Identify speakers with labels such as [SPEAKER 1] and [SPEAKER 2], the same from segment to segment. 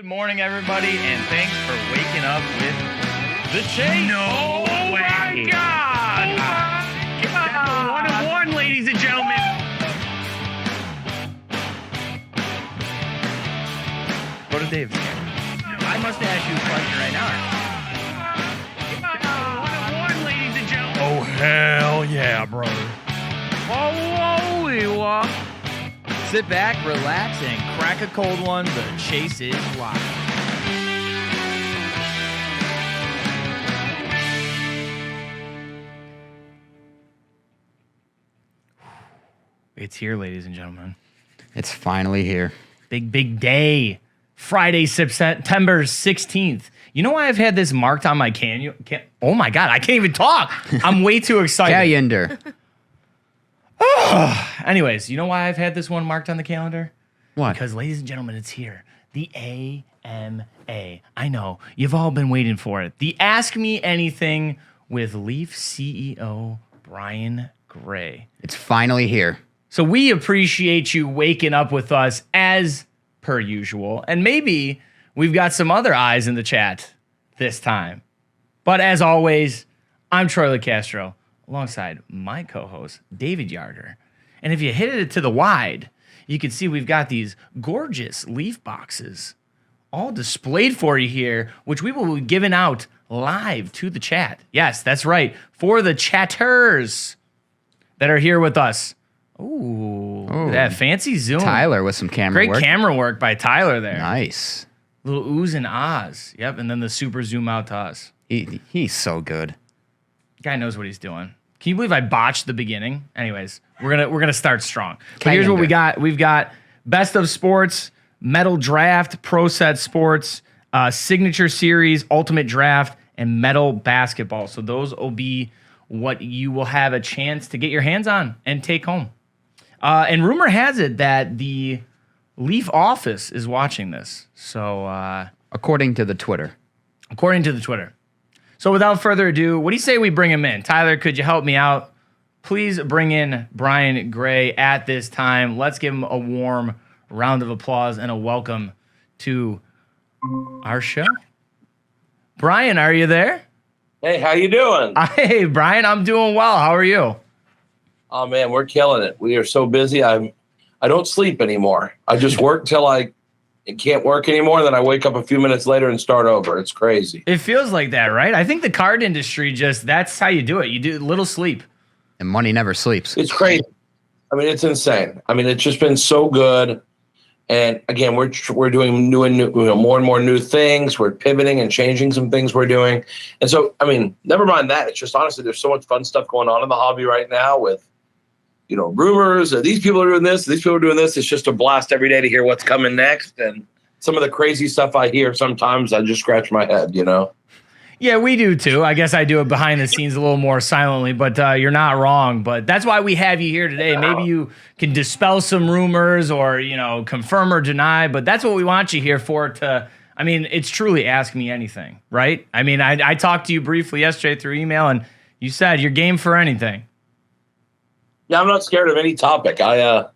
[SPEAKER 1] Good morning, everybody, and thanks for waking up with the Chase.
[SPEAKER 2] No way.
[SPEAKER 1] My God!
[SPEAKER 2] That's a 1-1, ladies and gentlemen.
[SPEAKER 1] Go to Dave. I must ask you a question right now.
[SPEAKER 2] 1-1, ladies and gentlemen.
[SPEAKER 1] Oh, hell yeah, brother.
[SPEAKER 2] Whoa.
[SPEAKER 1] Sit back, relax, and crack a cold one. The Chase is live. It's here, ladies and gentlemen.
[SPEAKER 3] It's finally here.
[SPEAKER 1] Big day. Friday, September 16th. You know why I've had this marked on my oh my God, I can't even talk. I'm way too excited.
[SPEAKER 3] Calendar.
[SPEAKER 1] Anyways, you know why I've had this one marked on the calendar?
[SPEAKER 3] What?
[SPEAKER 1] Because, ladies and gentlemen, it's here. The AMA. I know. You've all been waiting for it. The Ask Me Anything with Leaf CEO Brian Gray.
[SPEAKER 3] It's finally here.
[SPEAKER 1] So we appreciate you waking up with us as per usual. And maybe we've got some other eyes in the chat this time. But as always, I'm Troy LeCastro, alongside my co-host, David Yarder. And if you hit it to the wide, you can see we've got these gorgeous Leaf boxes all displayed for you here, which we will be giving out live to the chat. Yes, that's right, for the chatters that are here with us. Ooh, that fancy zoom.
[SPEAKER 3] Tyler with some camera work.
[SPEAKER 1] Great camera work by Tyler there.
[SPEAKER 3] Nice.
[SPEAKER 1] Little oohs and ahs. Yep, and then the super zoom out to us.
[SPEAKER 3] He's so good.
[SPEAKER 1] Guy knows what he's doing. Can you believe I botched the beginning? Anyways, we're gonna start strong. But here's what we got. We've got Best of Sports, Metal Draft, Pro Set Sports, Signature Series, Ultimate Draft, and Metal Basketball. So those will be what you will have a chance to get your hands on and take home. And rumor has it that the Leaf office is watching this. So
[SPEAKER 3] According to the Twitter.
[SPEAKER 1] So without further ado, what do you say we bring him in? Tyler, could you help me out? Please bring in Brian Gray at this time. Let's give him a warm round of applause and a welcome to our show. Brian, are you there?
[SPEAKER 4] Hey, how you doing?
[SPEAKER 1] Hey, Brian, I'm doing well. How are you?
[SPEAKER 4] Oh man, we're killing it. We are so busy. I don't sleep anymore. I just work till I can't work anymore. Then I wake up a few minutes later and start over. It's crazy.
[SPEAKER 1] It feels like that, right? I think the card industry that's how you do it. You do little sleep.
[SPEAKER 3] And money never sleeps.
[SPEAKER 4] It's crazy. I mean, it's insane. I mean, it's just been so good. And again, we're doing new, more and more new things. We're pivoting and changing some things we're doing. And so, I mean, never mind that. It's just honestly, there's so much fun stuff going on in the hobby right now with, rumors. These people are doing this. These people are doing this. It's just a blast every day to hear what's coming next. And some of the crazy stuff I hear, sometimes I just scratch my head,
[SPEAKER 1] Yeah, we do too. I guess I do it behind the scenes a little more silently, but you're not wrong. But that's why we have you here today. Maybe you can dispel some rumors or, confirm or deny, but that's what we want you here for it's truly Ask Me Anything, right? I mean, I talked to you briefly yesterday through email and you said you're game for anything.
[SPEAKER 4] Yeah, I'm not scared of any topic. I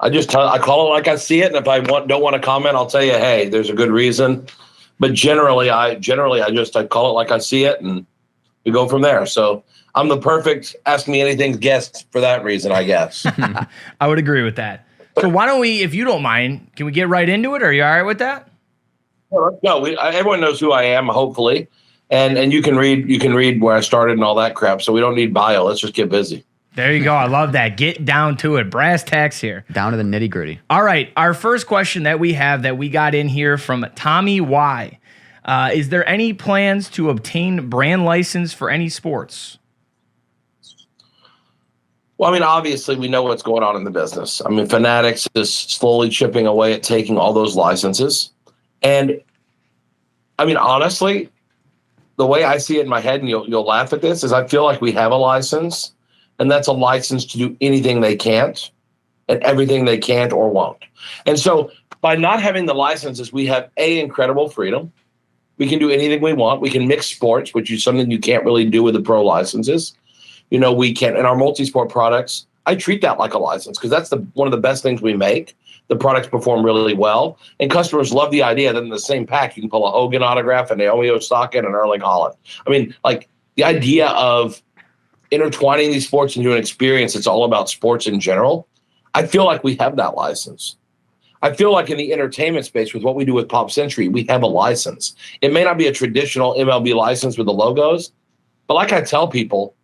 [SPEAKER 4] call it like I see it. And if I don't want to comment, I'll tell you, hey, there's a good reason. But generally I call it like I see it, and we go from there. So I'm the perfect Ask Me Anything guest for that reason, I guess.
[SPEAKER 1] I would agree with that. So why don't we, if you don't mind, can we get right into it? Are you all right with that?
[SPEAKER 4] No, everyone knows who I am, hopefully, and you can read where I started and all that crap. So we don't need bio. Let's just get busy.
[SPEAKER 1] There you go. I love that. Get down to it. Brass tacks here.
[SPEAKER 3] Down to the nitty gritty.
[SPEAKER 1] All right. Our first question that we got in here from Tommy Y. Is there any plans to obtain brand license for any sports?
[SPEAKER 4] Well, I mean, obviously we know what's going on in the business. I mean, Fanatics is slowly chipping away at taking all those licenses. And I mean, honestly, the way I see it in my head, and you'll laugh at this, is I feel like we have a license. And that's a license to do anything they can't and everything they can't or won't. And so by not having the licenses, we have incredible freedom. We can do anything we want. We can mix sports, which is something you can't really do with the pro licenses. We can, in our multi-sport products, I treat that like a license because that's one of the best things we make. the products perform really well. And customers love the idea that in the same pack, you can pull a Hogan autograph, and Naomi Osaka, and an Erling Haaland. I mean, like the idea of intertwining these sports into an experience that's all about sports in general, I feel like we have that license. I feel like in the entertainment space with what we do with Pop Century, we have a license. It may not be a traditional MLB license with the logos, but like I tell people,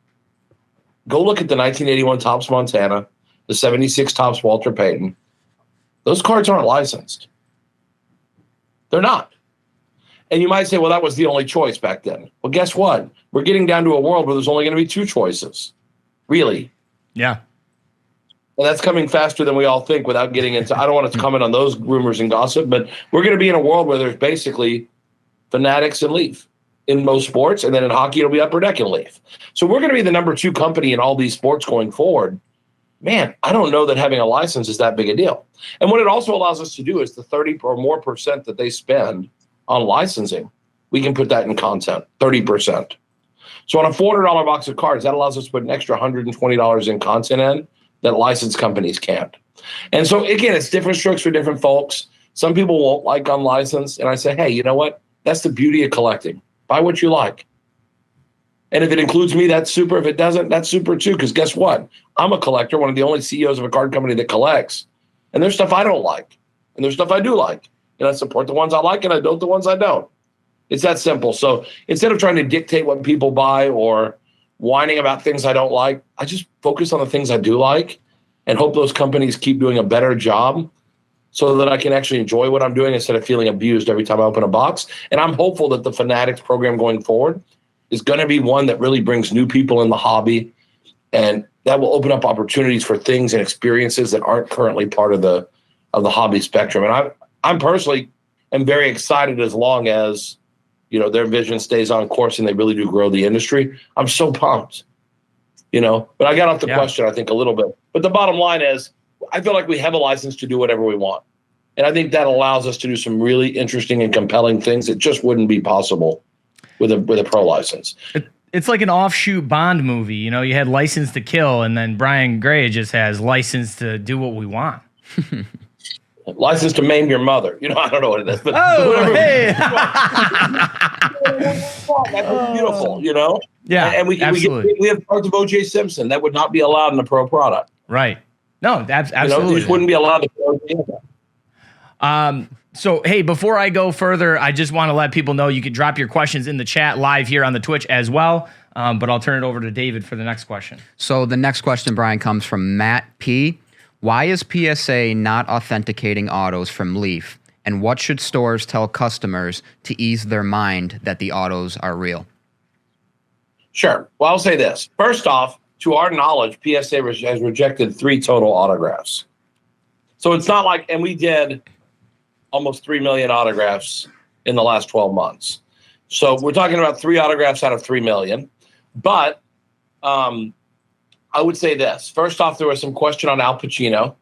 [SPEAKER 4] go look at the 1981 Topps Montana, the 76 Topps Walter Payton. Those cards aren't licensed. They're not. And you might say, well, that was the only choice back then. Well, guess what? We're getting down to a world where there's only going to be two choices. Really.
[SPEAKER 1] Yeah.
[SPEAKER 4] And that's coming faster than we all think without getting into, I don't want to comment on those rumors and gossip, but we're going to be in a world where there's basically Fanatics and Leaf in most sports. And then in hockey, it'll be Upper Deck and Leaf. So we're going to be the number 2 company in all these sports going forward. Man, I don't know that having a license is that big a deal. And what it also allows us to do is the 30 or more percent that they spend on licensing, we can put that in content, 30%. So on a $400 box of cards, that allows us to put an extra $120 in content in that licensed companies can't. And so, again, it's different strokes for different folks. Some people won't like unlicensed. And I say, hey, you know what? That's the beauty of collecting. Buy what you like. And if it includes me, that's super. If it doesn't, that's super too. Because guess what? I'm a collector, one of the only CEOs of a card company that collects. And there's stuff I don't like. And there's stuff I do like. And I support the ones I like and I don't the ones I don't. It's that simple. So instead of trying to dictate what people buy or whining about things I don't like, I just focus on the things I do like and hope those companies keep doing a better job so that I can actually enjoy what I'm doing instead of feeling abused every time I open a box. And I'm hopeful that the Fanatics program going forward is going to be one that really brings new people in the hobby, and that will open up opportunities for things and experiences that aren't currently part of the hobby spectrum. And I'm personally am very excited as long as their vision stays on course and they really do grow the industry. I'm so pumped, but I got off the question, I think, a little bit. But the bottom line is I feel like we have a license to do whatever we want. And I think that allows us to do some really interesting and compelling things that just wouldn't be possible with a pro license.
[SPEAKER 1] It's like an offshoot Bond movie. You had License to Kill, and then Brian Gray just has License to do what we want.
[SPEAKER 4] License to maim your mother. I don't know what it is. But
[SPEAKER 1] hey.
[SPEAKER 4] That's beautiful,
[SPEAKER 1] Yeah,
[SPEAKER 4] and we have parts of O.J. Simpson that would not be allowed in a pro product.
[SPEAKER 1] Right. No, absolutely.
[SPEAKER 4] You just wouldn't be allowed to.
[SPEAKER 1] So, hey, before I go further, I just want to let people know you can drop your questions in the chat live here on the Twitch as well. But I'll turn it over to David for the next question.
[SPEAKER 3] So the next question, Brian, comes from Matt P. Why is PSA not authenticating autos from Leaf? And what should stores tell customers to ease their mind that the autos are real?
[SPEAKER 4] Sure. Well, I'll say this. First off, to our knowledge, PSA has rejected 3 total autographs. So it's not like, and we did almost 3 million autographs in the last 12 months. So we're talking about 3 autographs out of 3 million. But I would say this. First off, there was some question on Al Pacino,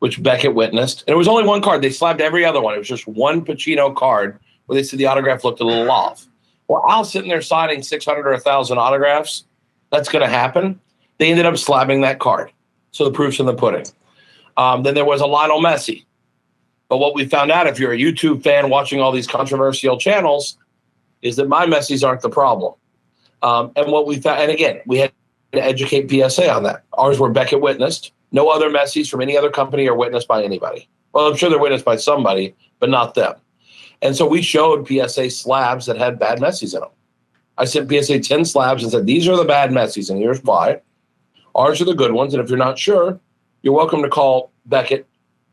[SPEAKER 4] which Beckett witnessed. And it was only one card. They slabbed every other one. It was just one Pacino card where they said the autograph looked a little off. Well, Al's sitting there signing 600 or 1,000 autographs. That's going to happen. They ended up slabbing that card. So the proof's in the pudding. Then there was a Lionel Messi. But what we found out, if you're a YouTube fan watching all these controversial channels, is that my Messis aren't the problem. And what we found, and again, we had to educate PSA on that. Ours were Beckett witnessed. No other Messis from any other company are witnessed by anybody. Well, I'm sure they're witnessed by somebody, but not them. And so we showed PSA slabs that had bad Messis in them. I sent PSA 10 slabs and said, these are the bad Messis, and here's why. Ours are the good ones, and if you're not sure, you're welcome to call Beckett,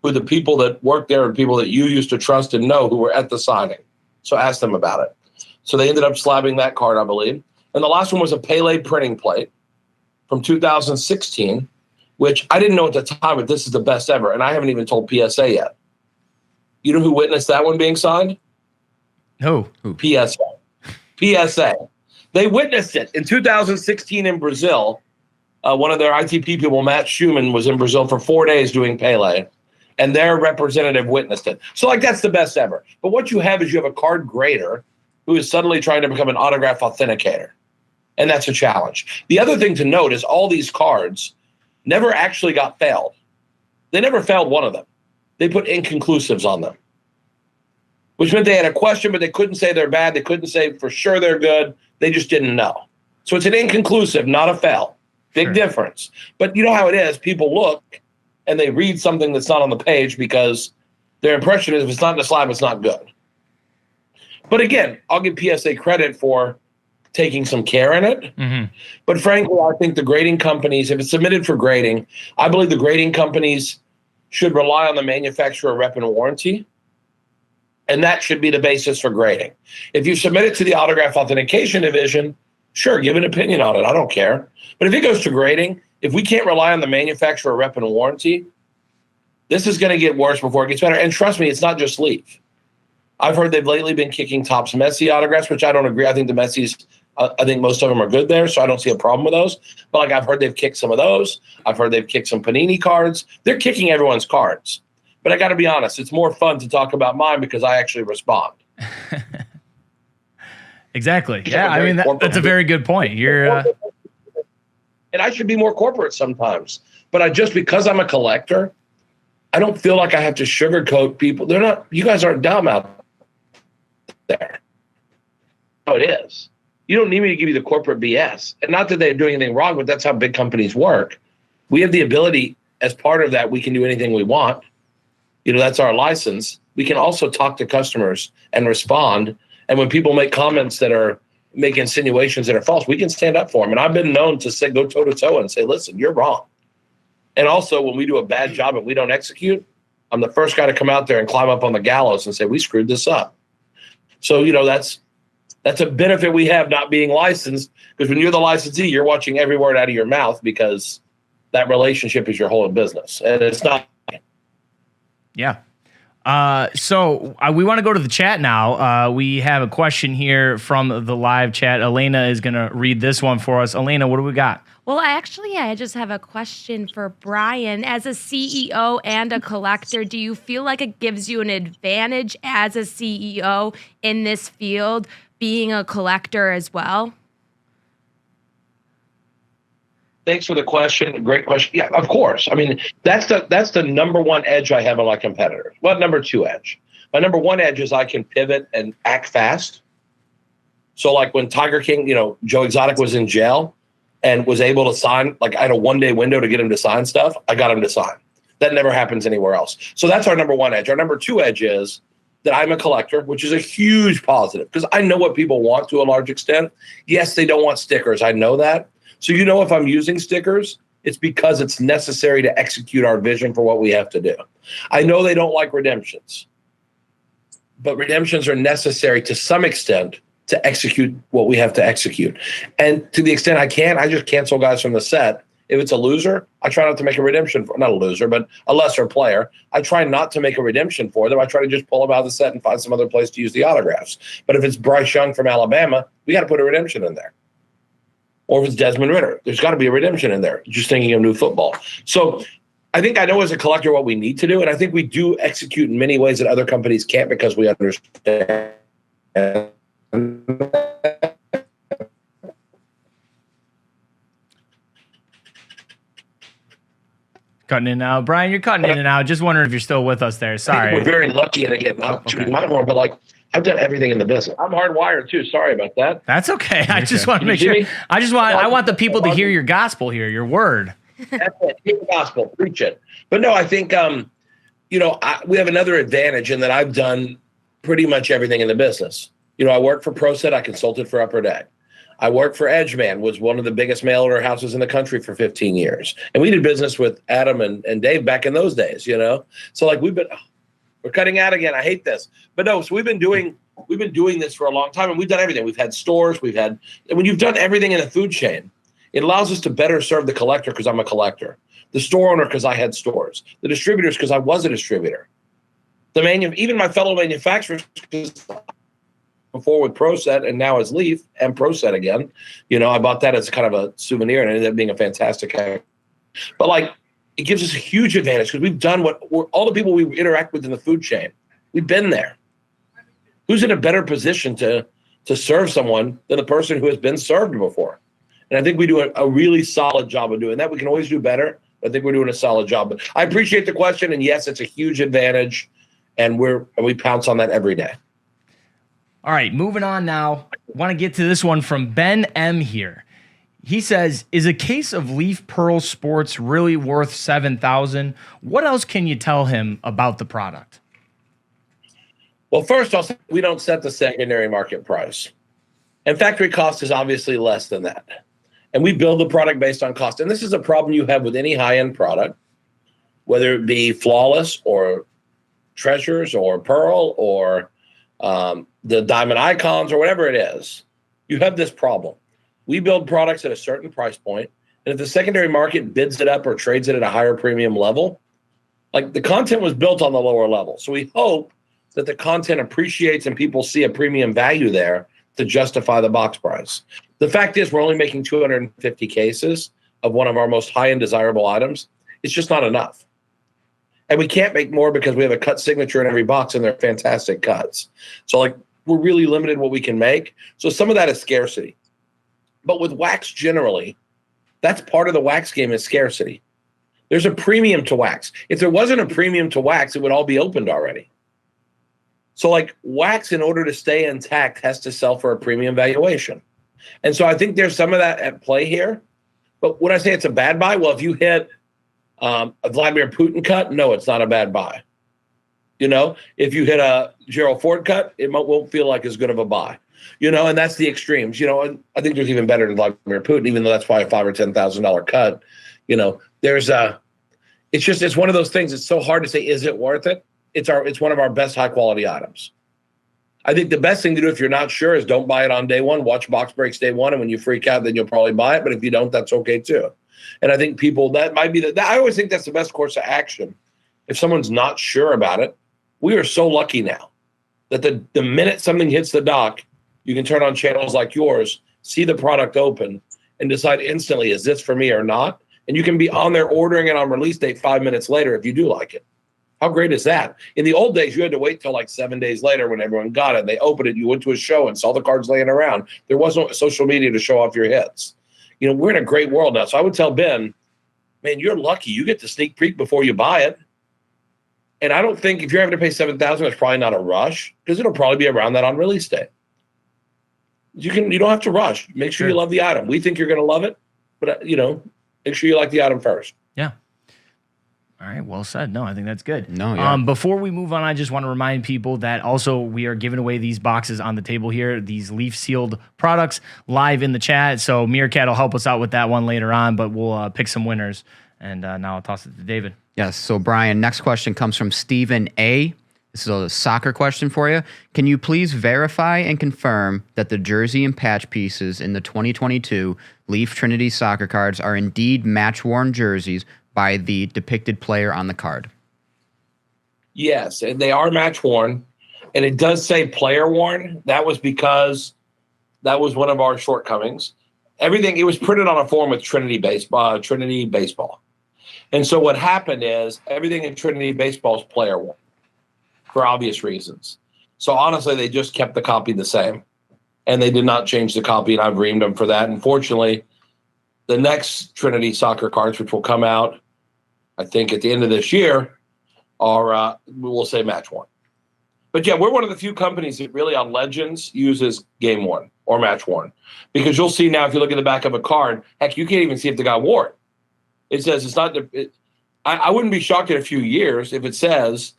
[SPEAKER 4] who the people that work there are people that you used to trust and know who were at the signing. So ask them about it. So they ended up slabbing that card, I believe. And the last one was a Pele printing plate from 2016, which I didn't know at the time, but this is the best ever. And I haven't even told PSA yet. You know who witnessed that one being signed?
[SPEAKER 1] Who?
[SPEAKER 4] PSA. PSA. They witnessed it in 2016 in Brazil. One of their ITP people, Matt Schumann, was in Brazil for 4 days doing Pele, and their representative witnessed it. So, that's the best ever. But what you have is you have a card grader who is suddenly trying to become an autograph authenticator, and that's a challenge. The other thing to note is all these cards never actually got failed. They never failed one of them. they put inconclusives on them, which meant they had a question, but they couldn't say they're bad. They couldn't say for sure they're good. They just didn't know. So it's an inconclusive, not a fail. Big difference. But you know how it is. People look and they read something that's not on the page because their impression is if it's not in the slide, it's not good. But again, I'll give PSA credit for taking some care in it.
[SPEAKER 1] Mm-hmm.
[SPEAKER 4] But frankly, I think the grading companies, if it's submitted for grading, I believe the grading companies should rely on the manufacturer rep and warranty. And that should be the basis for grading. If you submit it to the autograph authentication division, sure, give an opinion on it. I don't care. But if it goes to grading, if we can't rely on the manufacturer rep and warranty, this is going to get worse before it gets better. And trust me, it's not just Leaf. I've heard they've lately been kicking Topps Messi autographs, which I don't agree. I think the Messis, I think most of them are good there, so I don't see a problem with those. But like I've heard they've kicked some of those. I've heard they've kicked some Panini cards. They're kicking everyone's cards. But I got to be honest, it's more fun to talk about mine because I actually respond.
[SPEAKER 1] Exactly. Yeah, I mean, that's a very good point. You're,
[SPEAKER 4] and I should be more corporate sometimes. But because I'm a collector, I don't feel like I have to sugarcoat people. They're not. You guys aren't dumb out there. No, it is. You don't need me to give you the corporate BS. And not that they're doing anything wrong, but that's how big companies work. We have the ability, as part of that, we can do anything we want. That's our license. We can also talk to customers and respond. And when people make comments that make insinuations that are false, we can stand up for them. And I've been known to go toe-to-toe and say, listen, you're wrong. And also, when we do a bad job and we don't execute, I'm the first guy to come out there and climb up on the gallows and say, we screwed this up. So, that's a benefit we have not being licensed, because when you're the licensee, you're watching every word out of your mouth because that relationship is your whole business. And it's not.
[SPEAKER 1] Yeah. So we want to go to the chat now. We have a question here from the live chat. Elena is going to read this one for us. Elena, what do we got?
[SPEAKER 5] Well, actually, I just have a question for Brian. As a CEO and a collector, do you feel like it gives you an advantage as a CEO in this field, being a collector as well?
[SPEAKER 4] Thanks for the question. Great question. Yeah, of course. I mean, that's the number one edge I have on my competitors. Well, number two edge. My number one edge is I can pivot and act fast. So like when Tiger King, Joe Exotic was in jail and was able to sign, like I had a 1-day window to get him to sign stuff. I got him to sign. That never happens anywhere else. So that's our number one edge. Our number two edge is that I'm a collector, which is a huge positive because I know what people want to a large extent. Yes, they don't want stickers. I know that. So if I'm using stickers, it's because it's necessary to execute our vision for what we have to do. I know they don't like redemptions, but redemptions are necessary to some extent to execute what we have to execute. And to the extent I can, I just cancel guys from the set. If it's a loser, I try not to make a redemption not a loser, but a lesser player. I try not to make a redemption for them. I try to just pull them out of the set and find some other place to use the autographs. But if it's Bryce Young from Alabama, we got to put a redemption in there. Or if it's Desmond Ritter, there's got to be a redemption in there, just thinking of new football. So I think I know as a collector what we need to do, and I think we do execute in many ways that other companies can't because we understand.
[SPEAKER 1] Cutting in and out. Brian, you're cutting in and out. Just wondering if you're still with us there. Sorry.
[SPEAKER 4] We're very lucky, and again, not shooting my horn, but I've done everything in the business. I'm hardwired too. Sorry about that.
[SPEAKER 1] That's okay. I just want to make sure. I want the people to hear your gospel here, your word.
[SPEAKER 4] That's it. Hear the gospel, preach it. But no, I think we have another advantage in that I've done pretty much everything in the business. I worked for ProSet. I consulted for Upper Deck. I worked for Edgeman, was one of the biggest mail order houses in the country for 15 years. And we did business with Adam and Dave back in those days, So we're cutting out again. I hate this. But no, so we've been doing this for a long time, and we've done everything. We've had stores, and when you've done everything in the food chain, it allows us to better serve the collector because I'm a collector, the store owner because I had stores, the distributors because I was a distributor, even my fellow manufacturers before with ProSet and now as Leaf and ProSet again. I bought that as kind of a souvenir and it ended up being a fantastic. But it gives us a huge advantage because we've done all the people we interact with in the food chain. We've been there. Who's in a better position to serve someone than the person who has been served before? And I think we do a really solid job of doing that. We can always do better. I think we're doing a solid job. But I appreciate the question, and yes, it's a huge advantage, and we pounce on that every day.
[SPEAKER 1] All right, moving on now. Want to get to this one from Ben M here. He says, "Is a case of Leaf Pearl Sports really worth $7,000? What else can you tell him about the product?"
[SPEAKER 4] Well, first, I'll say we don't set the secondary market price. And factory cost is obviously less than that. And we build the product based on cost. And this is a problem you have with any high-end product, whether it be Flawless or Treasures or Pearl or the Diamond Icons or whatever it is. You have this problem. We build products at a certain price point, and if the secondary market bids it up or trades it at a higher premium level, like the content was built on the lower level. So we hope that the content appreciates and people see a premium value there to justify the box price. The fact is we're only making 250 cases of one of our most high-end desirable items. It's just not enough. And we can't make more because we have a cut signature in every box and they're fantastic cuts. So like we're really limited what we can make. So some of that is scarcity. But with wax generally, that's part of the wax game is scarcity. There's a premium to wax. If there wasn't a premium to wax, it would all be opened already. So like wax, in order to stay intact, has to sell for a premium valuation. And so I think there's some of that at play here. But would I say it's a bad buy? Well, if you hit a Vladimir Putin cut, no, it's not a bad buy. You know, if you hit a Gerald Ford cut, it won't feel like as good of a buy. You know, and that's the extremes. You know, and I think there's even better than Vladimir Putin, even though that's probably a $5,000 or $10,000 cut. You know, it's one of those things. It's so hard to say, is it worth it? It's one of our best high quality items. I think the best thing to do if you're not sure is don't buy it on day one. Watch box breaks day one, and when you freak out, then you'll probably buy it. But if you don't, that's okay too. And I think people that might be I always think that's the best course of action. If someone's not sure about it, we are so lucky now that the minute something hits the dock, you can turn on channels like yours, see the product open, and decide instantly, is this for me or not? And you can be on there ordering it on release date 5 minutes later if you do like it. How great is that? In the old days, you had to wait till like 7 days later when everyone got it. They opened it. You went to a show and saw the cards laying around. There wasn't social media to show off your hits. You know, we're in a great world now. So I would tell Ben, man, you're lucky. You get the sneak peek before you buy it. And I don't think if you're having to pay $7,000, it's probably not a rush because it'll probably be around that on release day. You don't have to rush. Make sure you love the item. We think you're going to love it, but make sure you like the item first.
[SPEAKER 1] Yeah. All right, well said. No, I think that's good.
[SPEAKER 3] No, yeah.
[SPEAKER 1] Before we move on, I just want to remind people that also we are giving away these boxes on the table here, these Leaf sealed products live in the chat. So Meerkat will help us out with that one later on, but we'll pick some winners. And now I'll toss it to David.
[SPEAKER 3] Yes. So Brian, next question comes from Stephen A. This is a soccer question for you. Can you please verify and confirm that the jersey and patch pieces in the 2022 Leaf Trinity soccer cards are indeed match-worn jerseys by the depicted player on the card?
[SPEAKER 4] Yes, and they are match worn, and it does say player worn. That was because that was one of our shortcomings. Everything, it was printed on a form with Trinity Baseball. And so what happened is everything in Trinity Baseball is player worn for obvious reasons. So honestly, they just kept the copy the same, and they did not change the copy, and I've reamed them for that. Unfortunately, the next Trinity soccer cards, which will come out, I think at the end of this year, are we'll say match worn. But yeah, we're one of the few companies that really on Legends uses game worn or match worn, because you'll see now if you look at the back of a card, heck, you can't even see if the guy wore it. It says it's not. I wouldn't be shocked in a few years if it says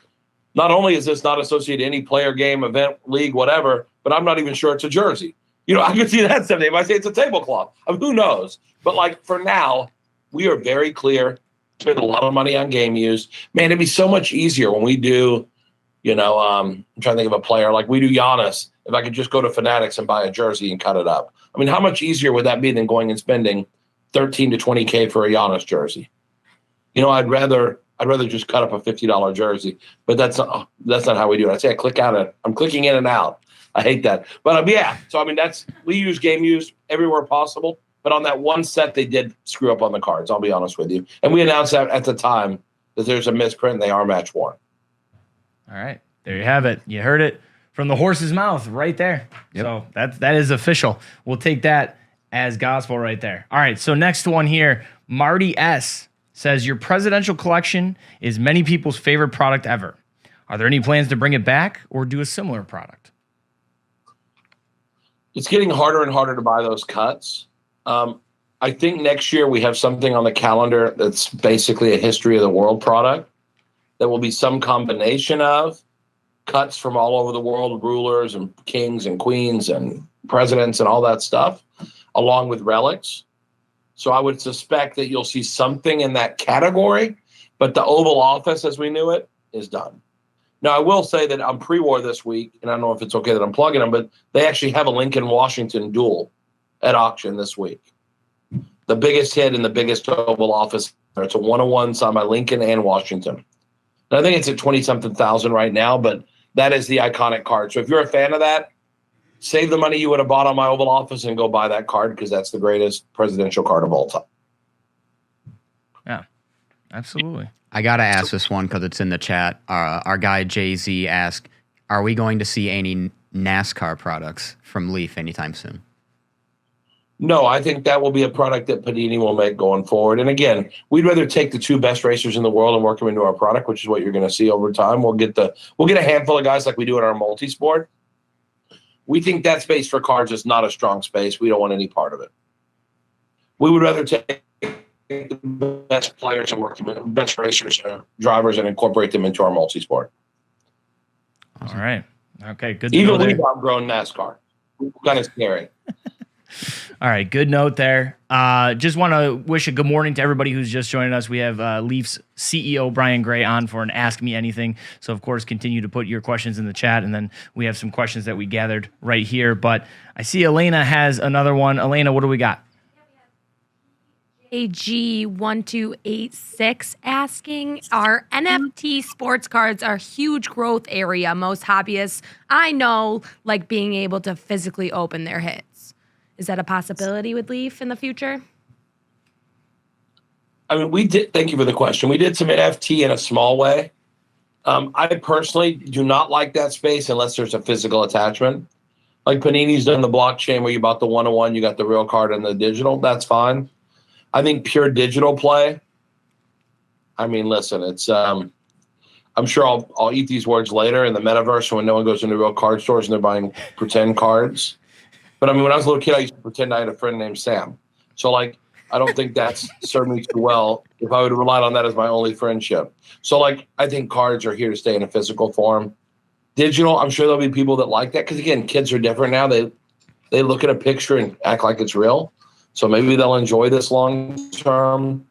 [SPEAKER 4] not only is this not associated to any player, game, event, league, whatever, but I'm not even sure it's a jersey. You know, I could see that someday. If I say it's a tablecloth, I mean, who knows? But like for now, we are very clear. Spend a lot of money on game use. Man, it'd be so much easier when we do, I'm trying to think of a player, like we do Giannis, if I could just go to Fanatics and buy a jersey and cut it up. I mean, how much easier would that be than going and spending 13 to 20K for a Giannis jersey? You know, I'd rather just cut up a $50 jersey, but that's not how we do it. I say I click out it. I'm clicking in and out. I hate that. But yeah, so I mean, we use game use everywhere possible. But on that one set, they did screw up on the cards. I'll be honest with you. And we announced that at the time that there's a misprint and they are match worn.
[SPEAKER 1] All right. There you have it. You heard it from the horse's mouth right there. Yep. So that is official. We'll take that as gospel right there. All right. So next one here, Marty S. says your presidential collection is many people's favorite product ever. Are there any plans to bring it back or do a similar product?
[SPEAKER 4] It's getting harder and harder to buy those cuts. I think next year we have something on the calendar that's basically a history of the world product that will be some combination of cuts from all over the world, rulers and kings and queens and presidents and all that stuff, along with relics. So I would suspect that you'll see something in that category, but the Oval Office as we knew it is done. Now, I will say that on pre-war this week, and I don't know if it's okay that I'm plugging them, but they actually have a Lincoln-Washington duel at auction this week. The biggest hit in the biggest Oval Office. It's a 101 signed by Lincoln and Washington. And I think it's at 20-something thousand right now, but that is the iconic card. So if you're a fan of that, save the money you would have bought on my Oval Office and go buy that card because that's the greatest presidential card of all time.
[SPEAKER 1] Yeah, absolutely.
[SPEAKER 3] I got to ask this one because it's in the chat. Our guy Jay-Z asked, are we going to see any NASCAR products from Leaf anytime soon?
[SPEAKER 4] No, I think that will be a product that Panini will make going forward. And again, we'd rather take the two best racers in the world and work them into our product, which is what you're going to see over time. We'll get a handful of guys like we do in our multi-sport. We think that space for cards is not a strong space. We don't want any part of it. We would rather take the best players and work them, best racers, drivers, and incorporate them into our multi-sport.
[SPEAKER 1] All right. Okay, good to
[SPEAKER 4] Even
[SPEAKER 1] know there.
[SPEAKER 4] we've outgrown NASCAR. Kind of scary.
[SPEAKER 1] All right, good note there. Just want to wish a good morning to everybody who's just joining us. We have Leafs CEO Brian Gray on for an Ask Me Anything. So, of course, continue to put your questions in the chat, and then we have some questions that we gathered right here. But I see Elena has another one. Elena, what do we got?
[SPEAKER 5] AG1286 asking, are NFT sports cards a huge growth area? Most hobbyists I know like being able to physically open their hits. Is that a possibility with Leaf in the future?
[SPEAKER 4] I mean, thank you for the question. We did some NFT in a small way. I personally do not like that space unless there's a physical attachment. Like Panini's done the blockchain where you bought the 101, you got the real card and the digital. That's fine. I think pure digital play. I mean, listen, it's. I'm sure I'll eat these words later in the metaverse when no one goes into real card stores and they're buying pretend cards. But I mean, when I was a little kid, I used to pretend I had a friend named Sam. So like, I don't think that's served me too well if I would have relied on that as my only friendship. So like, I think cards are here to stay in a physical form. Digital, I'm sure there'll be people that like that because again, kids are different now. They look at a picture and act like it's real. So maybe they'll enjoy this long term.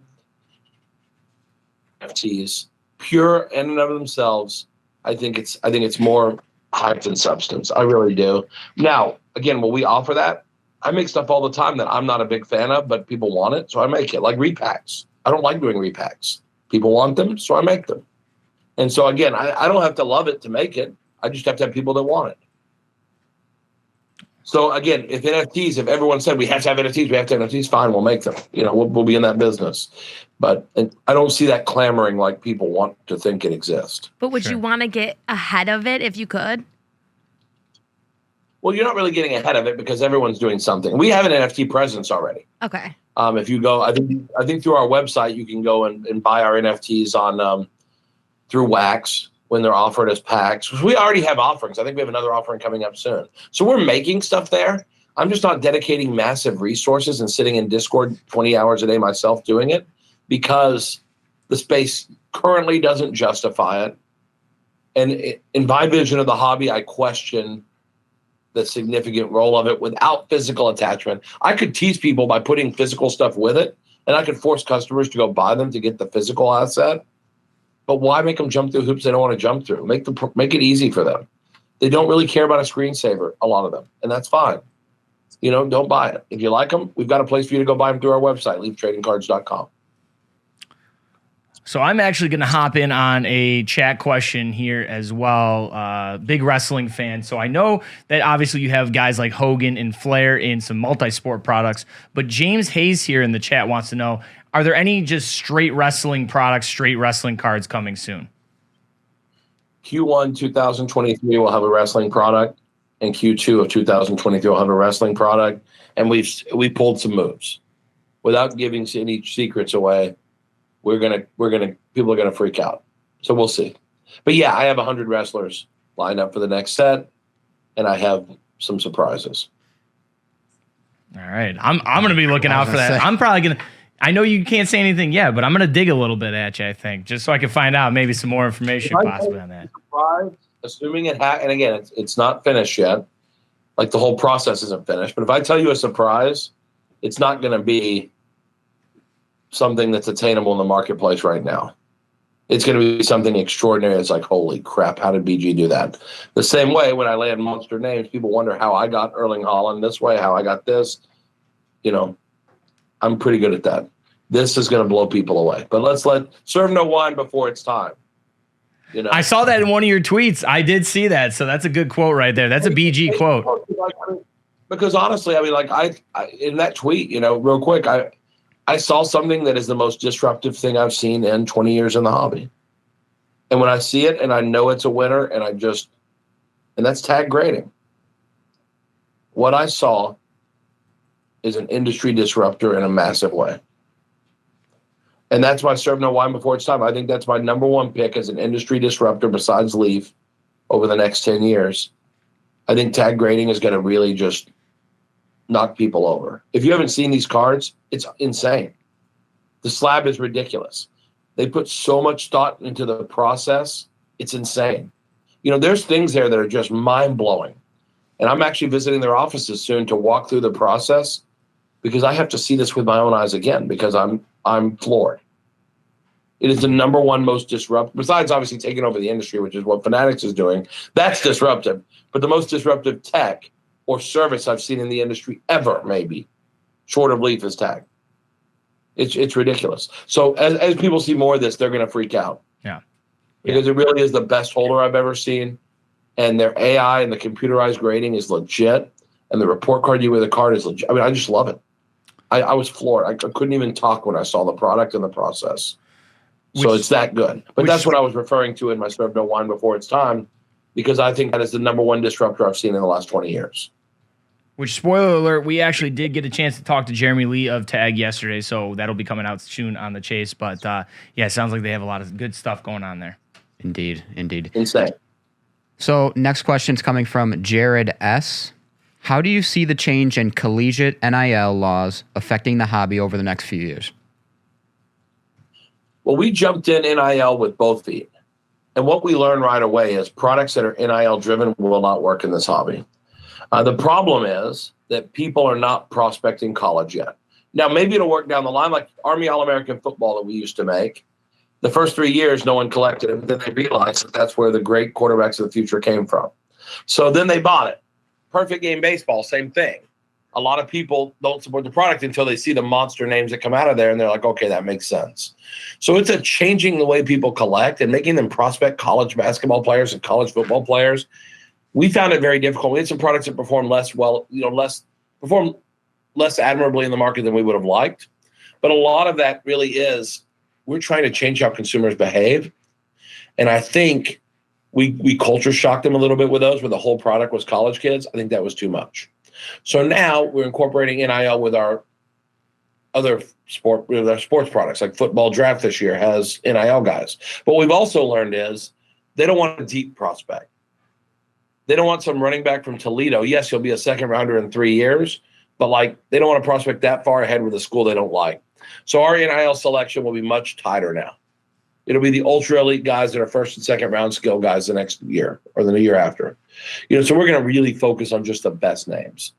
[SPEAKER 4] NFTs, pure in and of themselves, I think it's more hype than substance. I really do. Now, again, will we offer that? I make stuff all the time that I'm not a big fan of, but people want it, so I make it. Like repacks. I don't like doing repacks. People want them, so I make them. And so again, I don't have to love it to make it. I just have to have people that want it. So again, if everyone said we have to have NFTs, fine, we'll make them. You know, we'll be in that business. But I don't see that clamoring like people want to think it exists.
[SPEAKER 5] But would you want to get ahead of it if you could?
[SPEAKER 4] Well, you're not really getting ahead of it because everyone's doing something. We have an NFT presence already.
[SPEAKER 5] Okay.
[SPEAKER 4] If you go, I think through our website you can go and buy our NFTs on through Wax when they're offered as packs. We already have offerings. I think we have another offering coming up soon. So we're making stuff there. I'm just not dedicating massive resources and sitting in Discord 20 hours a day myself doing it because the space currently doesn't justify it. And in my vision of the hobby, I question the significant role of it without physical attachment. I could tease people by putting physical stuff with it, and I could force customers to go buy them to get the physical asset. But why make them jump through hoops they don't want to jump through? Make it easy for them. They don't really care about a screensaver, a lot of them, and that's fine. You know, don't buy it. If you like them, we've got a place for you to go buy them through our website, leaftradingcards.com.
[SPEAKER 1] So I'm actually going to hop in on a chat question here as well. Big wrestling fan. So I know that obviously you have guys like Hogan and Flair in some multi-sport products, but James Hayes here in the chat wants to know, are there any just straight wrestling products, straight wrestling cards coming soon?
[SPEAKER 4] Q1 2023 will have a wrestling product, and Q2 of 2023 will have a wrestling product, and we pulled some moves. Without giving any secrets away, people are gonna freak out. So we'll see. But yeah, I have 100 wrestlers lined up for the next set, and I have some surprises.
[SPEAKER 1] All right. I'm going to be looking out for
[SPEAKER 3] gonna
[SPEAKER 1] that.
[SPEAKER 3] say.
[SPEAKER 1] I'm probably going to, I know you can't say anything yet, but I'm going to dig a little bit at you, I think, just so I can find out maybe some more information possibly on that.
[SPEAKER 4] Surprise, assuming and again, it's not finished yet. Like the whole process isn't finished. But if I tell you a surprise, it's not going to be something that's attainable in the marketplace right now. It's going to be something extraordinary. It's like, holy crap, how did BG do that? The same way when I land monster names, people wonder how I got Erling Haaland this way, how I got this. You know, I'm pretty good at that. This is going to blow people away. But let's serve no wine before it's time. You know,
[SPEAKER 1] I saw that in one of your tweets. I did see that. So that's a good quote right there. That's a BG quote.
[SPEAKER 4] Because honestly, I mean, like I in that tweet, you know, real quick, I saw something that is the most disruptive thing I've seen in 20 years in the hobby. And when I see it and I know it's a winner and that's tag grading. What I saw is an industry disruptor in a massive way. And that's why serve no wine before it's time. I think that's my number one pick as an industry disruptor besides Leaf over the next 10 years. I think tag grading is going to really just knock people over. If you haven't seen these cards, it's insane. The slab is ridiculous. They put so much thought into the process. It's insane. You know, there's things there that are just mind-blowing. And I'm actually visiting their offices soon to walk through the process because I have to see this with my own eyes again because I'm floored. It is the number one most disruptive, besides obviously taking over the industry, which is what Fanatics is doing. That's disruptive. But the most disruptive tech or service I've seen in the industry ever, maybe, short of Leaf, is tag. It's ridiculous. So as people see more of this, they're going to freak out.
[SPEAKER 1] Yeah.
[SPEAKER 4] Because it really is the best holder I've ever seen. And their AI and the computerized grading is legit. And the report card you with the card is legit. I mean, I just love it. I was floored. I couldn't even talk when I saw the product and the process. So it's that good. But that's what I was referring to in my serve no wine before it's time, because I think that is the number one disruptor I've seen in the last 20 years.
[SPEAKER 1] Which, spoiler alert, we actually did get a chance to talk to Jeremy Lee of Tag yesterday, so that'll be coming out soon on the Chase. But yeah, it sounds like they have a lot of good stuff going on there.
[SPEAKER 3] Indeed.
[SPEAKER 4] Insane.
[SPEAKER 3] So next question's coming from Jared S. How do you see the change in collegiate NIL laws affecting the hobby over the next few years?
[SPEAKER 4] Well, we jumped in NIL with both feet. And what we learned right away is products that are NIL driven will not work in this hobby. The problem is that people are not prospecting college yet. Now, maybe it'll work down the line, like Army All-American football that we used to make. The first 3 years, no one collected it, but then they realized that that's where the great quarterbacks of the future came from. So then they bought it. Perfect Game Baseball, same thing. A lot of people don't support the product until they see the monster names that come out of there, and they're like, okay, that makes sense. So it's a changing the way people collect and making them prospect college basketball players and college football players. We found it very difficult. We had some products that perform less admirably in the market than we would have liked. But a lot of that really is we're trying to change how consumers behave. And I think we culture shocked them a little bit with those, where the whole product was college kids. I think that was too much. So now we're incorporating NIL with our other sports products, like football draft this year has NIL guys. But what we've also learned is they don't want a deep prospect. They don't want some running back from Toledo. Yes, he'll be a second rounder in 3 years, but like they don't want to prospect that far ahead with a school they don't like. So our NIL selection will be much tighter now. It'll be the ultra elite guys that are first and second round skill guys the next year or the year after. So we're going to really focus on just the best names.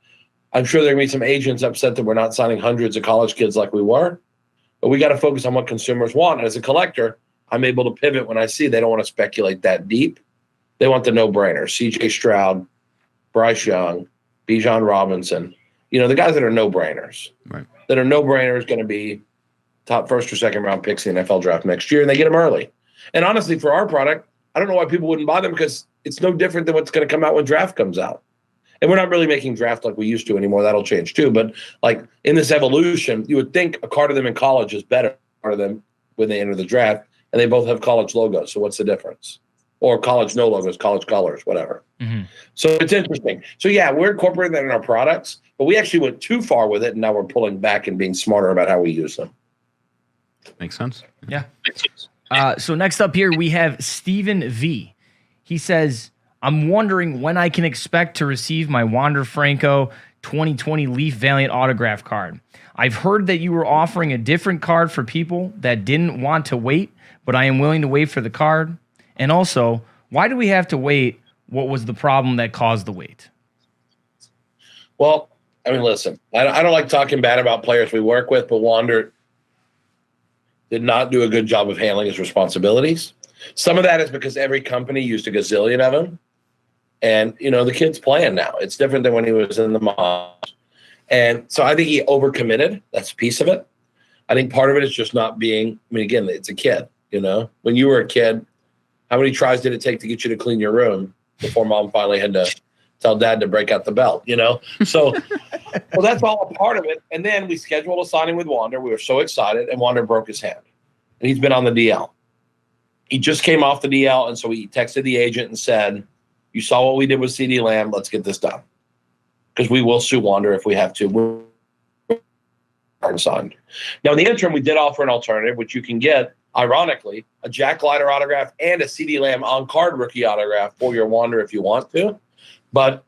[SPEAKER 4] I'm sure there are going to be some agents upset that we're not signing hundreds of college kids like we were, but we got to focus on what consumers want. And as a collector, I'm able to pivot when I see they don't want to speculate that deep. They want the no-brainers. C.J. Stroud, Bryce Young, Bijan Robinson. The guys that are no-brainers.
[SPEAKER 3] Right.
[SPEAKER 4] That are no-brainers going to be top first or second round picks in the NFL draft next year, and they get them early. And honestly, for our product, I don't know why people wouldn't buy them, because it's no different than what's going to come out when draft comes out. And we're not really making draft like we used to anymore. That'll change too. But like in this evolution, you would think a card of them in college is better than them when they enter the draft, and they both have college logos. So what's the difference? Or college no logos, college colors, whatever. Mm-hmm. So it's interesting. So yeah, we're incorporating that in our products, but we actually went too far with it, and now we're pulling back and being smarter about how we use them.
[SPEAKER 3] Makes sense.
[SPEAKER 1] Yeah. So next up here, we have Stephen V. He says, I'm wondering when I can expect to receive my Wander Franco 2020 Leaf Valiant autograph card. I've heard that you were offering a different card for people that didn't want to wait, but I am willing to wait for the card. And also, why do we have to wait? What was the problem that caused the wait?
[SPEAKER 4] Well, I mean, listen, I don't like talking bad about players we work with, but Wander did not do a good job of handling his responsibilities. Some of that is because every company used a gazillion of him. And, the kid's playing now. It's different than when he was in the Mons. And so I think he overcommitted. That's a piece of it. I think part of it is just not being, again, it's a kid, When you were a kid, how many tries did it take to get you to clean your room before mom finally had to tell dad to break out the belt, So, well, that's all a part of it. And then we scheduled a signing with Wander. We were so excited, and Wander broke his hand. And he's been on the DL. He just came off the DL, and so he texted the agent and said, you saw what we did with CD Lamb. Let's get this done. Because we will sue Wander if we have to. We're signed. Now, in the interim, we did offer an alternative, which you can get, ironically, a Jack Leiter autograph and a CD Lamb on-card rookie autograph for your Wander if you want to. But,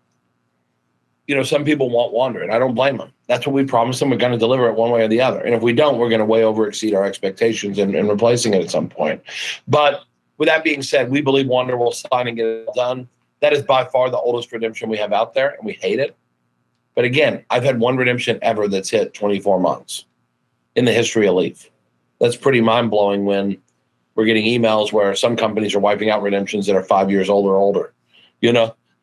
[SPEAKER 4] some people want Wander, and I don't blame them. That's what we promised them. We're going to deliver it one way or the other. And if we don't, we're going to way over exceed our expectations and replacing it at some point. But with that being said, we believe Wander will sign and get it done. That is by far the oldest redemption we have out there, and we hate it. But again, I've had one redemption ever that's hit 24 months in the history of Leaf. That's pretty mind-blowing when we're getting emails where some companies are wiping out redemptions that are 5 years old or older.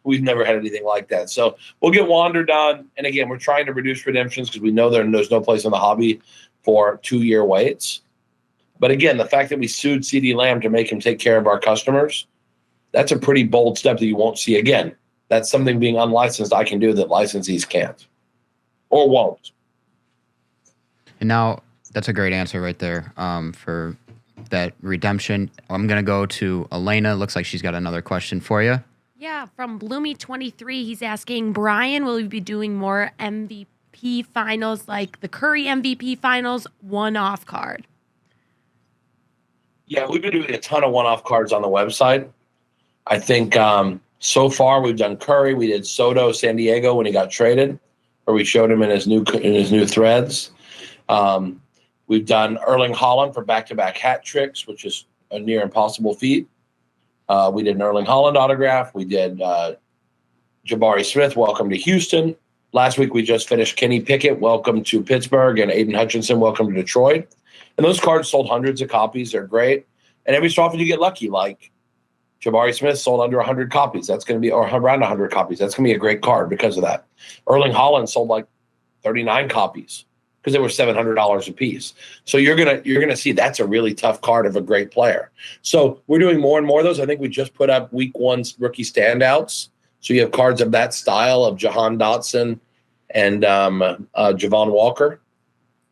[SPEAKER 4] We've never had anything like that. So we'll get Wander done. And again, we're trying to reduce redemptions because we know there's no place in the hobby for 2-year waits. But again, the fact that we sued CD Lamb to make him take care of our customers, that's a pretty bold step that you won't see again. That's something being unlicensed I can do that licensees can't or won't.
[SPEAKER 3] And now that's a great answer right there for that redemption. I'm going to go to Elena. Looks like she's got another question for you.
[SPEAKER 5] Yeah, from Bloomy23, he's asking, Brian, will you be doing more MVP finals like the Curry MVP finals one-off card?
[SPEAKER 4] Yeah, we've been doing a ton of one-off cards on the website. I think so far we've done Curry. We did Soto San Diego when he got traded, where we showed him in his new threads. We've done Erling Haaland for back-to-back hat tricks, which is a near impossible feat. We did an Erling Haaland autograph. We did Jabari Smith, welcome to Houston. Last week we just finished Kenny Pickett, welcome to Pittsburgh, and Aiden Hutchinson, welcome to Detroit. And those cards sold hundreds of copies. They're great. And every so often you get lucky, like Jabari Smith sold under 100 copies. That's going to be, or around 100 copies. That's going to be a great card because of that. Erling Haaland sold like 39 copies because they were $700 a piece. So you're gonna see that's a really tough card of a great player. So we're doing more and more of those. I think we just put up week 1's rookie standouts. So you have cards of that style of Jahan Dotson and Javon Walker,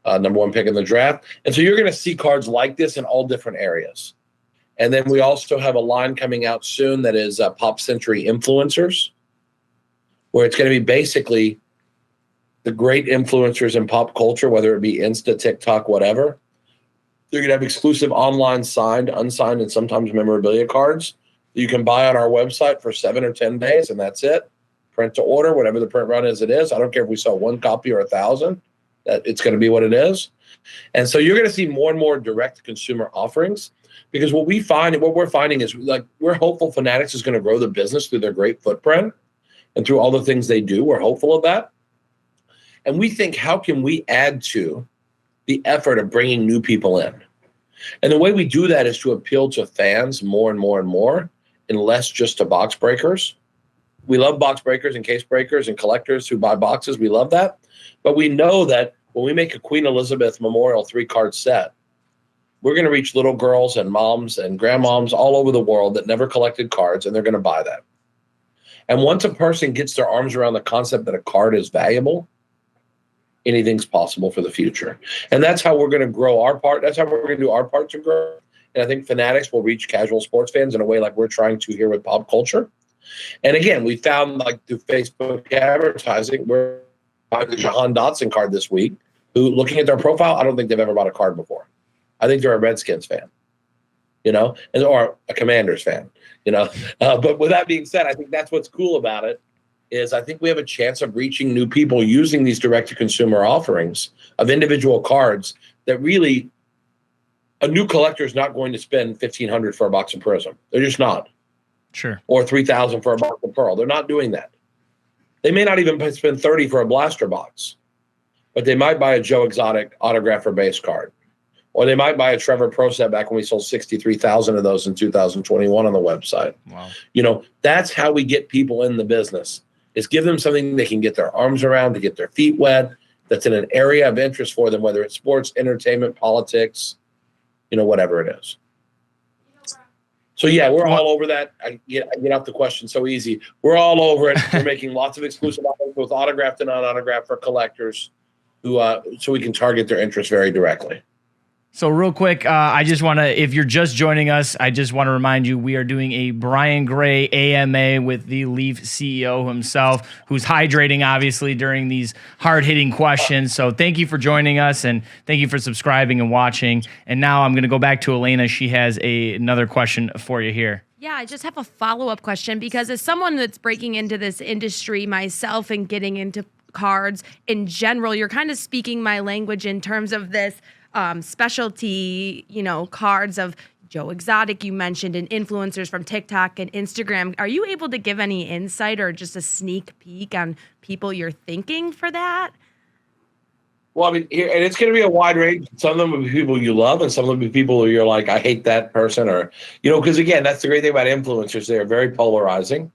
[SPEAKER 4] number 1 pick in the draft. And so you're going to see cards like this in all different areas. And then we also have a line coming out soon that is Pop Century Influencers, where it's going to be basically the great influencers in pop culture, whether it be Insta, TikTok, whatever. They're going to have exclusive online signed, unsigned, and sometimes memorabilia cards that you can buy on our website for 7 or 10 days, and that's it. Print to order, whatever the print run is, it is. I don't care if we sell 1 copy or 1,000. That it's going to be what it is. And so you're going to see more and more direct consumer offerings, because what we're finding is, like, we're hopeful Fanatics is going to grow the business through their great footprint and through all the things they do. We're hopeful of that. And we think, how can we add to the effort of bringing new people in? And the way we do that is to appeal to fans more and more and more, and less just to box breakers. We love box breakers and case breakers and collectors who buy boxes. We love that. But we know that when we make a Queen Elizabeth Memorial 3-card set, we're going to reach little girls and moms and grandmoms all over the world that never collected cards, and they're going to buy that. And once a person gets their arms around the concept that a card is valuable, anything's possible for the future. And that's how we're going to grow our part. That's how we're going to do our part to grow. And I think Fanatics will reach casual sports fans in a way like we're trying to here with pop culture. And again, we found, like, through Facebook advertising, we're buying the Jahan Dotson card this week, who, looking at their profile, I don't think they've ever bought a card before. I think they're a Redskins fan, or a Commanders fan, But with that being said, I think that's what's cool about it is I think we have a chance of reaching new people using these direct-to-consumer offerings of individual cards that really a new collector is not going to spend $1,500 for a box of Prism. They're just not.
[SPEAKER 1] Sure.
[SPEAKER 4] Or $3,000 for a box of Pearl. They're not doing that. They may not even spend $30 for a blaster box, but they might buy a Joe Exotic autograph or base card. Or they might buy a Trevor Pro set back when we sold 63,000 of those in 2021 on the website.
[SPEAKER 1] Wow.
[SPEAKER 4] That's how we get people in the business, is give them something they can get their arms around, to get their feet wet, that's in an area of interest for them, whether it's sports, entertainment, politics, whatever it is. So, yeah, we're all over that. I get out the question so easy. We're all over it. We're making lots of exclusive items, both autographed and non-autographed, for collectors so we can target their interest very directly.
[SPEAKER 1] So real quick, I just want to, if you're just joining us, I just want to remind you, we are doing a Brian Gray AMA with the Leaf CEO himself, who's hydrating, obviously, during these hard-hitting questions. So thank you for joining us, and thank you for subscribing and watching. And now I'm going to go back to Elena. She has another question for you here.
[SPEAKER 5] Yeah, I just have a follow-up question, because as someone that's breaking into this industry myself and getting into cards in general, you're kind of speaking my language in terms of this specialty, cards of Joe Exotic you mentioned, and influencers from TikTok and Instagram. Are you able to give any insight or just a sneak peek on people you're thinking for that?
[SPEAKER 4] Well, and it's going to be a wide range. Some of them will be people you love, and some of them will be people who you're like, I hate that person, or, because again, that's the great thing about influencers. They're very polarizing.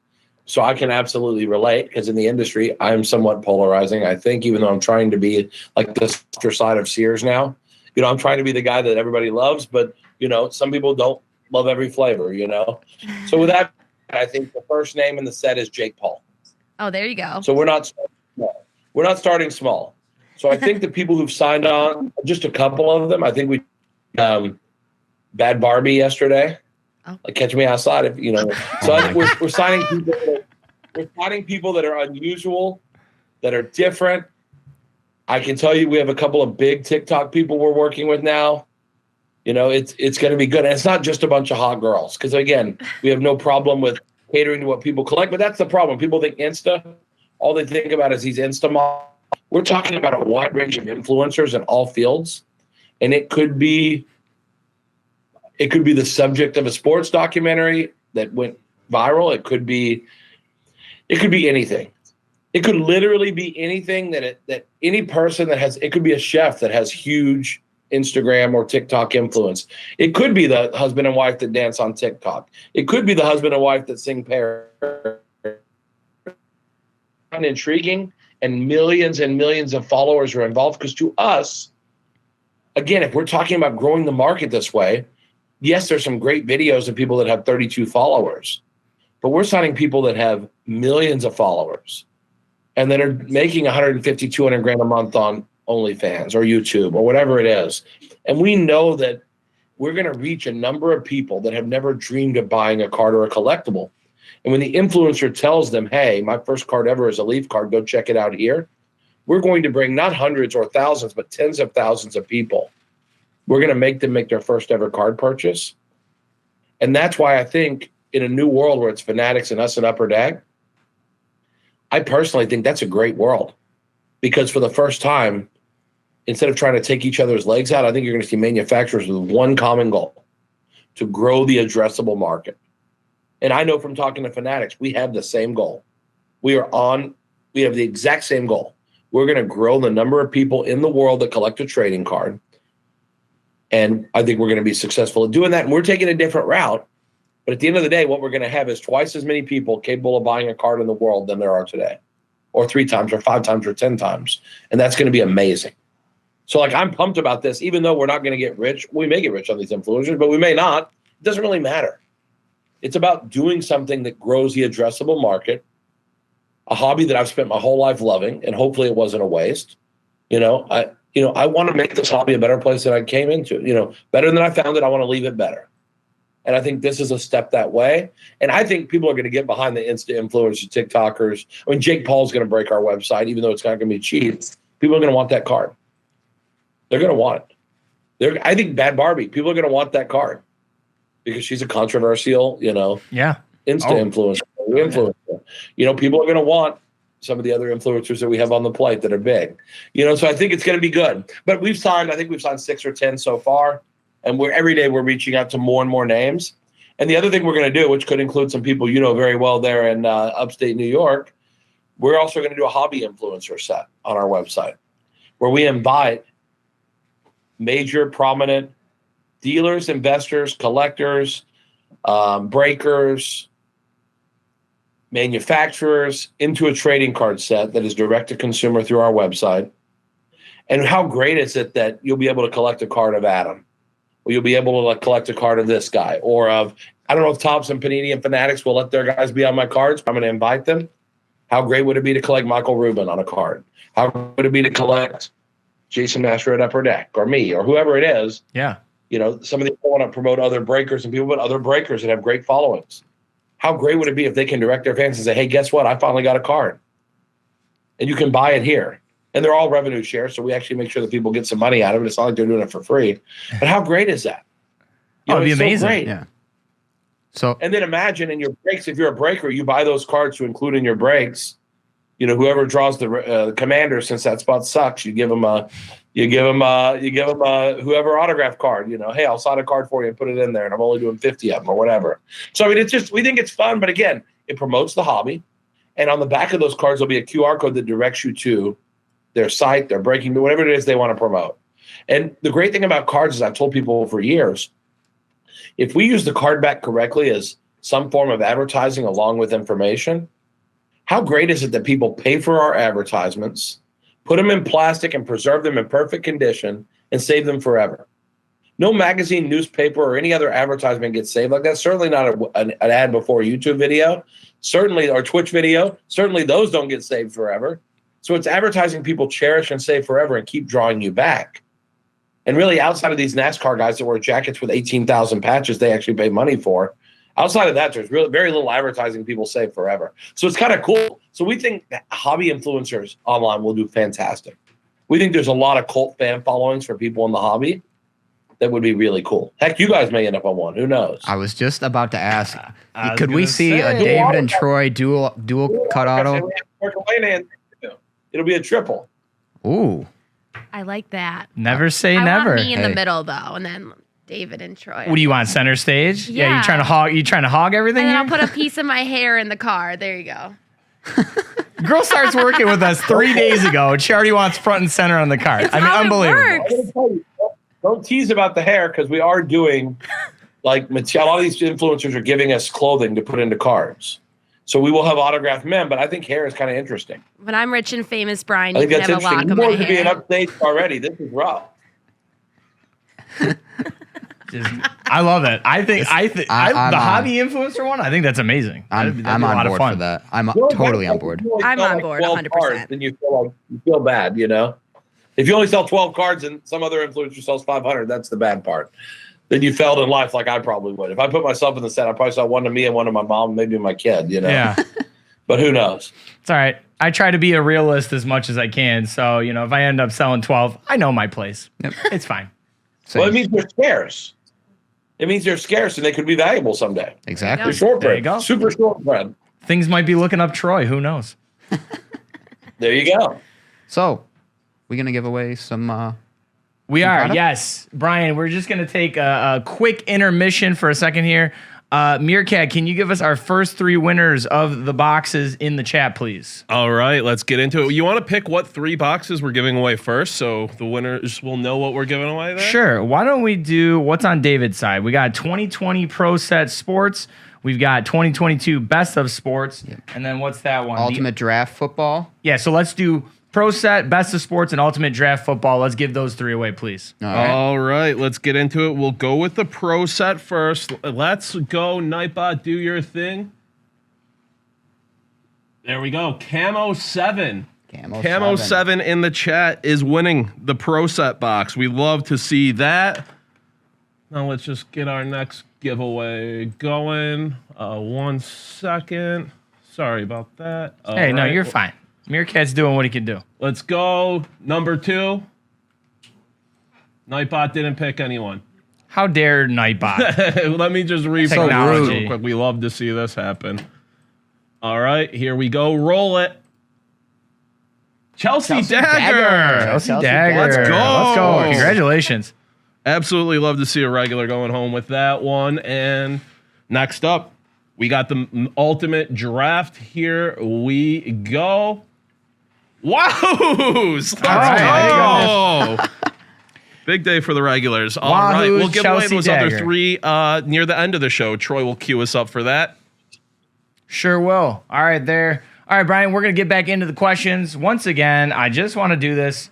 [SPEAKER 4] So I can absolutely relate, because in the industry, I'm somewhat polarizing. I think, even though I'm trying to be like the softer side of Sears now, I'm trying to be the guy that everybody loves, but, some people don't love every flavor, So with that, I think the first name in the set is Jake Paul.
[SPEAKER 5] Oh, there you go.
[SPEAKER 4] So we're not starting small. We're not starting small. So I think the people who've signed on, just a couple of them, I think we Bad Barbie yesterday.
[SPEAKER 5] Oh.
[SPEAKER 4] Like Catch Me Outside, So I think we're signing people. We're signing people that are unusual, that are different. I can tell you we have a couple of big TikTok people we're working with now. It's going to be good. And it's not just a bunch of hot girls, because, again, we have no problem with catering to what people collect. But that's the problem. People think Insta. All they think about is these Insta models. We're talking about a wide range of influencers in all fields. And it could be the subject of a sports documentary that went viral. It could be anything. It could literally be anything that any person that has. It could be a chef that has huge Instagram or TikTok influence. It could be the husband and wife that dance on TikTok. It could be the husband and wife that sing pair. Intriguing, and millions of followers are involved, because to us, again, if we're talking about growing the market this way, yes, there's some great videos of people that have 32 followers, but we're signing people that have millions of followers and that are making 150, 200 grand a month on OnlyFans or YouTube or whatever it is. And we know that we're going to reach a number of people that have never dreamed of buying a card or a collectible. And when the influencer tells them, hey, my first card ever is a Leaf card, go check it out here, we're going to bring not hundreds or thousands, but tens of thousands of people. We're going to make them make their first ever card purchase. And that's why I think in a new world where it's Fanatics and us and Upper Deck, I personally think that's a great world, because for the first time, instead of trying to take each other's legs out, I think you're going to see manufacturers with one common goal: to grow the addressable market. And I know from talking to Fanatics, we have the same goal. We have the exact same goal. We're going to grow the number of people in the world that collect a trading card. And I think we're going to be successful at doing that. And we're taking a different route. But at the end of the day, what we're going to have is twice as many people capable of buying a card in the world than there are today, or 3 times or 5 times or 10 times. And that's going to be amazing. So I'm pumped about this, even though we're not going to get rich. We may get rich on these influencers, but we may not. It doesn't really matter. It's about doing something that grows the addressable market, a hobby that I've spent my whole life loving, and hopefully it wasn't a waste. I want to make this hobby a better place than I came into. Better than I found it. I want to leave it better. And I think this is a step that way. And I think people are going to get behind the Insta influencers, TikTokers. I mean, Jake Paul's going to break our website, even though it's not going to be cheap. People are going to want that card. They're going to want it. I think Bad Barbie, people are going to want that card because she's a controversial,
[SPEAKER 1] Yeah.
[SPEAKER 4] influencer. People are going to want some of the other influencers that we have on the plate that are big. So I think it's going to be good. But I think we've signed 6 or 10 so far. And every day we're reaching out to more and more names. And the other thing we're going to do, which could include some people very well there in upstate New York, we're also going to do a hobby influencer set on our website where we invite major prominent dealers, investors, collectors, breakers, manufacturers into a trading card set that is direct to consumer through our website. And how great is it that you'll be able to collect a card of Adam? Or you'll be able to collect a card of this guy, or of, I don't know if Topps and Panini and Fanatics will let their guys be on my cards. I'm going to invite them. How great would it be to collect Michael Rubin on a card? How would it be to collect Jason Master at Upper Deck, or me, or whoever it is?
[SPEAKER 1] Yeah.
[SPEAKER 4] Some of these want to promote other breakers and people, but other breakers that have great followings. How great would it be if they can direct their fans and say, hey, guess what? I finally got a card. And you can buy it here. And they're all revenue shares, so we actually make sure that people get some money out of it. It's not like they're doing it for free. But how great is that?
[SPEAKER 1] It'd be amazing.
[SPEAKER 4] So great.
[SPEAKER 3] Yeah. So
[SPEAKER 4] and then imagine in your breaks, if you're a breaker, you buy those cards to include in your breaks. Whoever draws the commander, since that spot sucks, you give them whoever autograph card. Hey, I'll sign a card for you and put it in there, and I'm only doing 50 of them or whatever. So it's just, we think it's fun, but again, it promotes the hobby. And on the back of those cards, there'll be a QR code that directs you to their site, their breaking, whatever it is they want to promote. And the great thing about cards is I've told people for years, if we use the card back correctly as some form of advertising along with information, how great is it that people pay for our advertisements, put them in plastic and preserve them in perfect condition and save them forever? No magazine, newspaper, or any other advertisement gets saved like that. Certainly not an ad before a YouTube video, certainly, or Twitch video. Certainly those don't get saved forever. So it's advertising people cherish and save forever and keep drawing you back. And really, outside of these NASCAR guys that wear jackets with 18,000 patches they actually pay money for, outside of that, there's really very little advertising people save forever. So it's kind of cool. So we think that hobby influencers online will do fantastic. We think there's a lot of cult fan followings for people in the hobby that would be really cool. Heck, you guys may end up on one. Who knows?
[SPEAKER 3] I was just about to ask, could we see a David and Troy dual cut auto?
[SPEAKER 4] It'll be a triple.
[SPEAKER 3] Ooh.
[SPEAKER 5] I like that.
[SPEAKER 1] Never say
[SPEAKER 5] I
[SPEAKER 1] never.
[SPEAKER 5] want me in the middle though, and then David and Troy.
[SPEAKER 1] What do you want? Center stage?
[SPEAKER 5] Yeah.
[SPEAKER 1] You trying to hog everything?
[SPEAKER 5] And then
[SPEAKER 1] here?
[SPEAKER 5] I'll put a piece of my hair in the car. There you go.
[SPEAKER 1] Girl starts working with us 3 days ago, and she already wants front and center on the card.
[SPEAKER 5] It's how it
[SPEAKER 1] unbelievable.
[SPEAKER 5] works.
[SPEAKER 4] Don't tease about the hair, because we are doing a lot of these influencers are giving us clothing to put into cards. So we will have autographed men, but I think hair is kind of interesting.
[SPEAKER 5] When I'm rich and famous, Brian,
[SPEAKER 4] I
[SPEAKER 5] you
[SPEAKER 4] think
[SPEAKER 5] can
[SPEAKER 4] that's
[SPEAKER 5] have a lock
[SPEAKER 4] interesting.
[SPEAKER 5] of
[SPEAKER 4] You
[SPEAKER 5] my
[SPEAKER 4] wanted to be an
[SPEAKER 5] hair.
[SPEAKER 4] update already. This is rough.
[SPEAKER 1] I love it. The
[SPEAKER 3] I'm
[SPEAKER 1] hobby influencer one. I think that's amazing.
[SPEAKER 3] I'm
[SPEAKER 1] That'd be a
[SPEAKER 3] on
[SPEAKER 1] lot of
[SPEAKER 3] board
[SPEAKER 1] fun.
[SPEAKER 3] for that. I'm
[SPEAKER 4] Well,
[SPEAKER 3] totally
[SPEAKER 4] that's
[SPEAKER 3] on board.
[SPEAKER 4] if you only
[SPEAKER 5] I'm
[SPEAKER 4] sell
[SPEAKER 5] on
[SPEAKER 4] like
[SPEAKER 5] board,
[SPEAKER 4] 12
[SPEAKER 5] 100%.
[SPEAKER 4] cards, then you feel bad, If you only sell 12 cards and some other influencer sells 500, that's the bad part. Then you failed in life, like I probably would. If I put myself in the set, I probably sell one to me and one to my mom, maybe my kid.
[SPEAKER 1] Yeah.
[SPEAKER 4] But who knows?
[SPEAKER 1] It's all right. I try to be a realist as much as I can. So, if I end up selling 12, I know my place.
[SPEAKER 3] Yep.
[SPEAKER 1] It's fine.
[SPEAKER 4] Well, it means they're scarce. It means they're scarce and they could be valuable someday.
[SPEAKER 3] Exactly.
[SPEAKER 4] They're
[SPEAKER 5] Yeah.
[SPEAKER 4] shortbread.
[SPEAKER 1] There you go.
[SPEAKER 4] Super shortbread.
[SPEAKER 1] Things might be looking up Troy. Who knows?
[SPEAKER 4] There you go.
[SPEAKER 3] So, we're going to give away some...
[SPEAKER 1] We are,
[SPEAKER 3] product?
[SPEAKER 1] yes. Brian, we're just going to take a quick intermission for a second here. Meerkat, can you give us our first 3 winners of the boxes in the chat, please?
[SPEAKER 6] All right, let's get into it. You want to pick what 3 boxes we're giving away first, so the winners will know what we're giving away there?
[SPEAKER 1] Sure. Why don't we do what's on David's side? We got 2020 Pro Set Sports. We've got 2022 Best of Sports. And then what's that one?
[SPEAKER 3] Ultimate Draft Football.
[SPEAKER 1] Yeah, so let's do Pro Set, Best of Sports, and Ultimate Draft Football. Let's give those 3 away, please.
[SPEAKER 6] All right, let's get into it. We'll go with the Pro Set first. Let's go, Nightbot, do your thing. There we go. Camo 7. Camo 7 in the chat is winning the Pro Set box. We love to see that. Now let's just get our next giveaway going. 1 second. Sorry about that.
[SPEAKER 1] Hey, no, you're fine. Meerkat's doing what he can do.
[SPEAKER 6] Let's go. Number 2. Nightbot didn't pick anyone.
[SPEAKER 1] How dare Nightbot?
[SPEAKER 6] Let me just read
[SPEAKER 1] Technology.
[SPEAKER 6] real quick. We love to see this happen. All right, here we go. Roll it. Chelsea Dagger.
[SPEAKER 1] Chelsea Dagger.
[SPEAKER 6] Let's go.
[SPEAKER 1] Let's go. Congratulations.
[SPEAKER 6] Absolutely love to see a regular going home with that one. And next up, we got the ultimate draft. Here we go. Wahoos! Let's go! Big day for the regulars. All right, we'll give away those other three near the end of the show. Troy will cue us up for that.
[SPEAKER 1] Sure will. All right, there. All right, Brian, we're going to get back into the questions. Once again, I just want to do this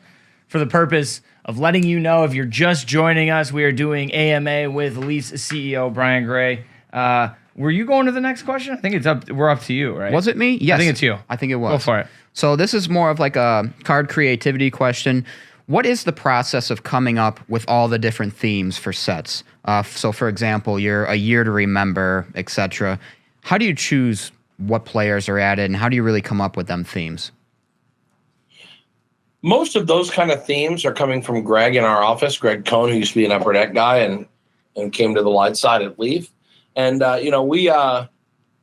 [SPEAKER 1] for the purpose of letting you know if you're just joining us, we are doing AMA with Leaf's CEO, Brian Gray. Were you going to the next question? I think it's up. We're up to you, right?
[SPEAKER 3] Was it me? Yes.
[SPEAKER 1] I think it's you.
[SPEAKER 3] I think it was.
[SPEAKER 1] Go for it.
[SPEAKER 3] So this is more of like a card creativity question. What is the process of coming up with all the different themes for sets? So, for example, you're a year to remember, etc. How do you choose what players are added, and how do you really come up with them themes?
[SPEAKER 4] Most of those kind of themes are coming from Greg in our office. Greg Cohn, who used to be an upper deck guy and came to the light side at Leaf. And, we I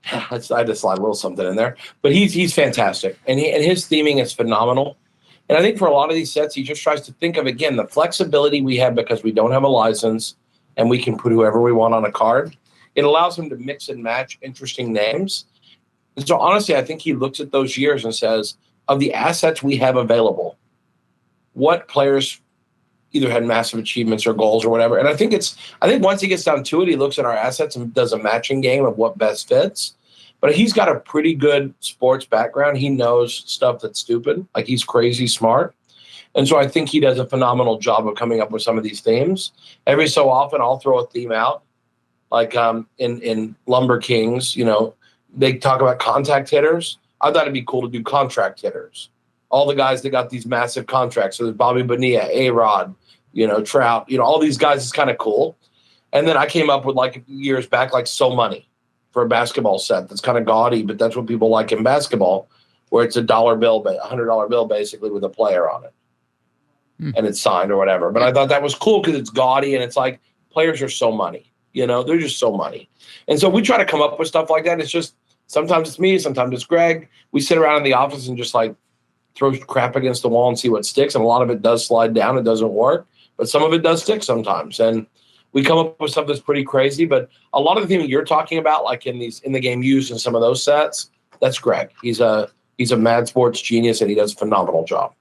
[SPEAKER 4] had to slide a little something in there, but he's fantastic. And his theming is phenomenal. And I think for a lot of these sets, he just tries to think of, again, the flexibility we have because we don't have a license and we can put whoever we want on a card. It allows him to mix and match interesting names. And so honestly, I think he looks at those years and says, of the assets we have available, what players either had massive achievements or goals or whatever. And I think once he gets down to it, he looks at our assets and does a matching game of what best fits. But he's got a pretty good sports background. He knows stuff that's stupid. Like, he's crazy smart. And so I think he does a phenomenal job of coming up with some of these themes. Every so often I'll throw a theme out. Like in Lumber Kings, they talk about contact hitters. I thought it'd be cool to do contract hitters. All the guys that got these massive contracts. So there's Bobby Bonilla, A-Rod, Trout, all these guys is kind of cool. And then I came up with, like, years back, like So Money for a basketball set. That's kind of gaudy, but that's what people like in basketball, where it's a $100 bill basically with a player on it. And it's signed or whatever. But I thought that was cool because it's gaudy and it's like, players are So Money. They're just So Money. And so we try to come up with stuff like that. It's just, sometimes it's me, sometimes it's Greg. We sit around in the office and just, like, throw crap against the wall and see what sticks. And a lot of it does slide down. It doesn't work. But some of it does stick sometimes. And we come up with something that's pretty crazy. But a lot of the things you're talking about, like in the game used in some of those sets, that's Greg. He's a mad sports genius, and he does a phenomenal job.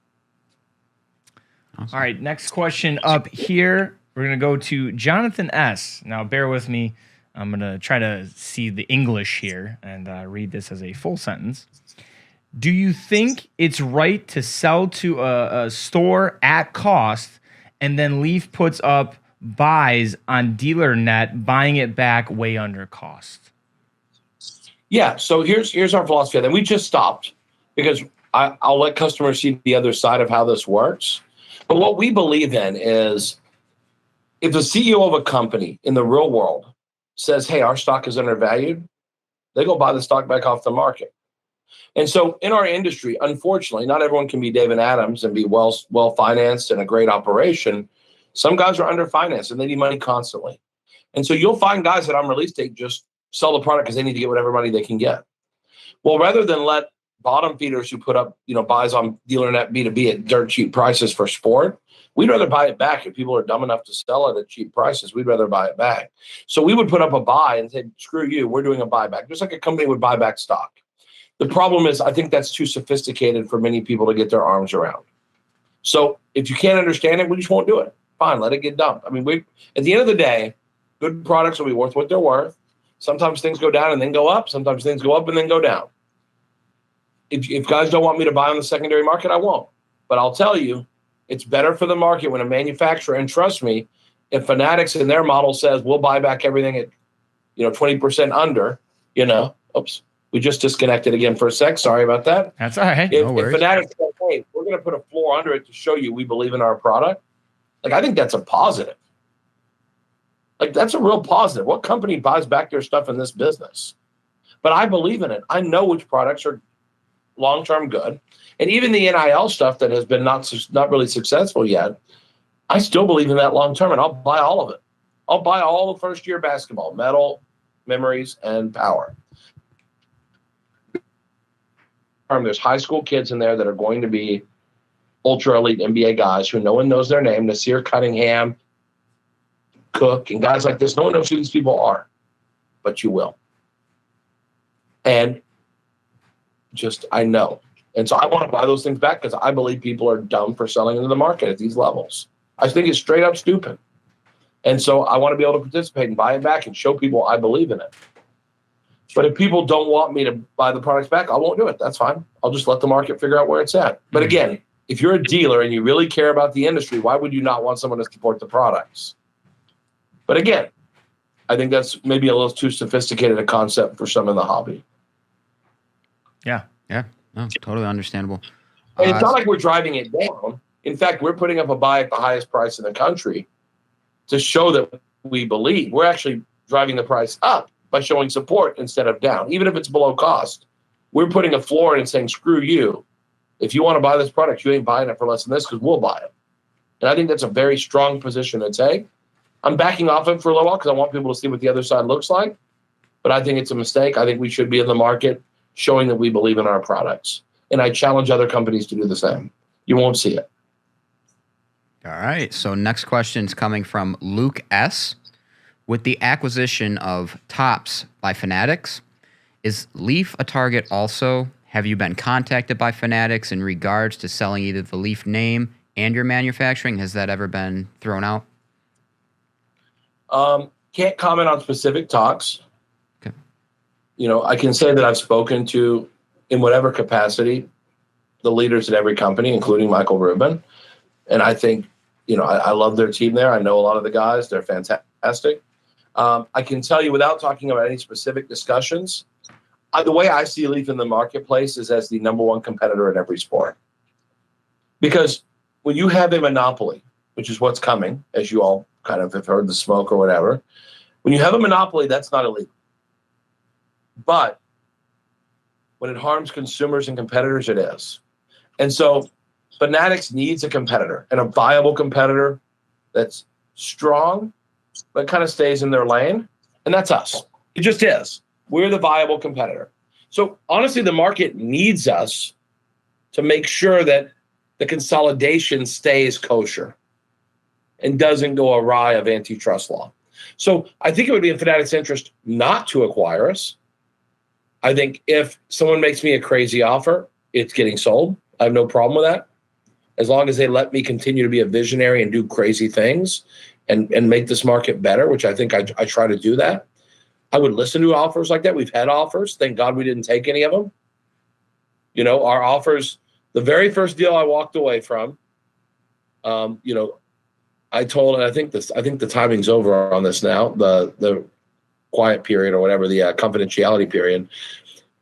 [SPEAKER 1] Awesome. All right, next question up here. We're going to go to Jonathan S. Now, bear with me. I'm going to try to see the English here and read this as a full sentence. Do you think it's right to sell to a store at cost and then Leaf puts up buys on DealerNet, buying it back way under cost?
[SPEAKER 4] Yeah, so here's our philosophy. Then we just stopped because I'll let customers see the other side of how this works. But what we believe in is, if the CEO of a company in the real world says, hey, our stock is undervalued, they go buy the stock back off the market. And so in our industry, unfortunately, not everyone can be David Adams and be well-financed and a great operation. Some guys are underfinanced and they need money constantly. And so you'll find guys that on release date just sell the product because they need to get whatever money they can get. Well, rather than let bottom feeders who put up, buys on DealerNet B2B at dirt cheap prices for sport, we'd rather buy it back. If people are dumb enough to sell it at cheap prices, we'd rather buy it back. So we would put up a buy and say, screw you, we're doing a buyback, just like a company would buy back stock. The problem is, I think that's too sophisticated for many people to get their arms around. So if you can't understand it, we just won't do it. Fine, let it get dumped. I mean, at the end of the day, good products will be worth what they're worth. Sometimes things go down and then go up. Sometimes things go up and then go down. If guys don't want me to buy on the secondary market, I won't. But I'll tell you, it's better for the market when a manufacturer, and trust me, if Fanatics in their model says we'll buy back everything at 20% under, oops. We just disconnected again for a sec. Sorry about that.
[SPEAKER 1] That's all right.
[SPEAKER 4] If Fanatics says, hey, we're going to put a floor under it to show you we believe in our product, I think that's a positive. That's a real positive. What company buys back their stuff in this business? But I believe in it. I know which products are long-term good. And even the NIL stuff that has been not really successful yet, I still believe in that long term, and I'll buy all of it. I'll buy all the first year basketball, metal, memories, and power. There's high school kids in there that are going to be ultra elite NBA guys who no one knows their name. Nasir Cunningham, Cook, and guys like this. No one knows who these people are, but you will. And just, I know. And so I want to buy those things back because I believe people are dumb for selling into the market at these levels. I think it's straight up stupid. And so I want to be able to participate and buy it back and show people I believe in it. But if people don't want me to buy the products back, I won't do it. That's fine. I'll just let the market figure out where it's at. But again, if you're a dealer and you really care about the industry, why would you not want someone to support the products? But again, I think that's maybe a little too sophisticated a concept for some in the hobby.
[SPEAKER 1] Yeah.
[SPEAKER 3] Yeah. No, totally understandable.
[SPEAKER 4] And it's not like we're driving it down. In fact, we're putting up a buy at the highest price in the country to show that we believe. We're actually driving the price up by showing support instead of down, even if it's below cost. We're putting a floor in and saying, screw you. If you want to buy this product, you ain't buying it for less than this because we'll buy it. And I think that's a very strong position to take. I'm backing off it for a little while because I want people to see what the other side looks like. But I think it's a mistake. I think we should be in the market showing that we believe in our products. And I challenge other companies to do the same. You won't see it.
[SPEAKER 3] All right. So next question is coming from Luke S. With the acquisition of Topps by Fanatics, is Leaf a target also? Have you been contacted by Fanatics in regards to selling either the Leaf name and your manufacturing? Has that ever been thrown out?
[SPEAKER 4] Can't comment on specific talks.
[SPEAKER 3] Okay.
[SPEAKER 4] You know, I can say that I've spoken to, in whatever capacity, the leaders at every company, including Michael Rubin. And I think, you know, I love their team there. I know a lot of the guys. They're fantastic. I can tell you without talking about any specific discussions, the way I see Leaf in the marketplace is as the number one competitor in every sport. Because when you have a monopoly, which is what's coming, as you all kind of have heard the smoke or whatever, when you have a monopoly, that's not illegal. But when it harms consumers and competitors, it is. And so Fanatics needs a competitor, and a viable competitor that's strong, but kind of stays in their lane. And that's us. It just is. We're the viable competitor. So honestly, the market needs us to make sure that the consolidation stays kosher and doesn't go awry of antitrust law. So I think it would be in Fanatics' interest not to acquire us. I think if someone makes me a crazy offer, it's getting sold. I have no problem with that. As long as they let me continue to be a visionary and do crazy things and make this market better, which I think I try to do that. I would listen to offers like that. We've had offers. Thank God we didn't take any of them. You know, our offers, the very first deal I walked away from, you know, I told, and I think the timing's over on this now, the quiet period or whatever, the confidentiality period.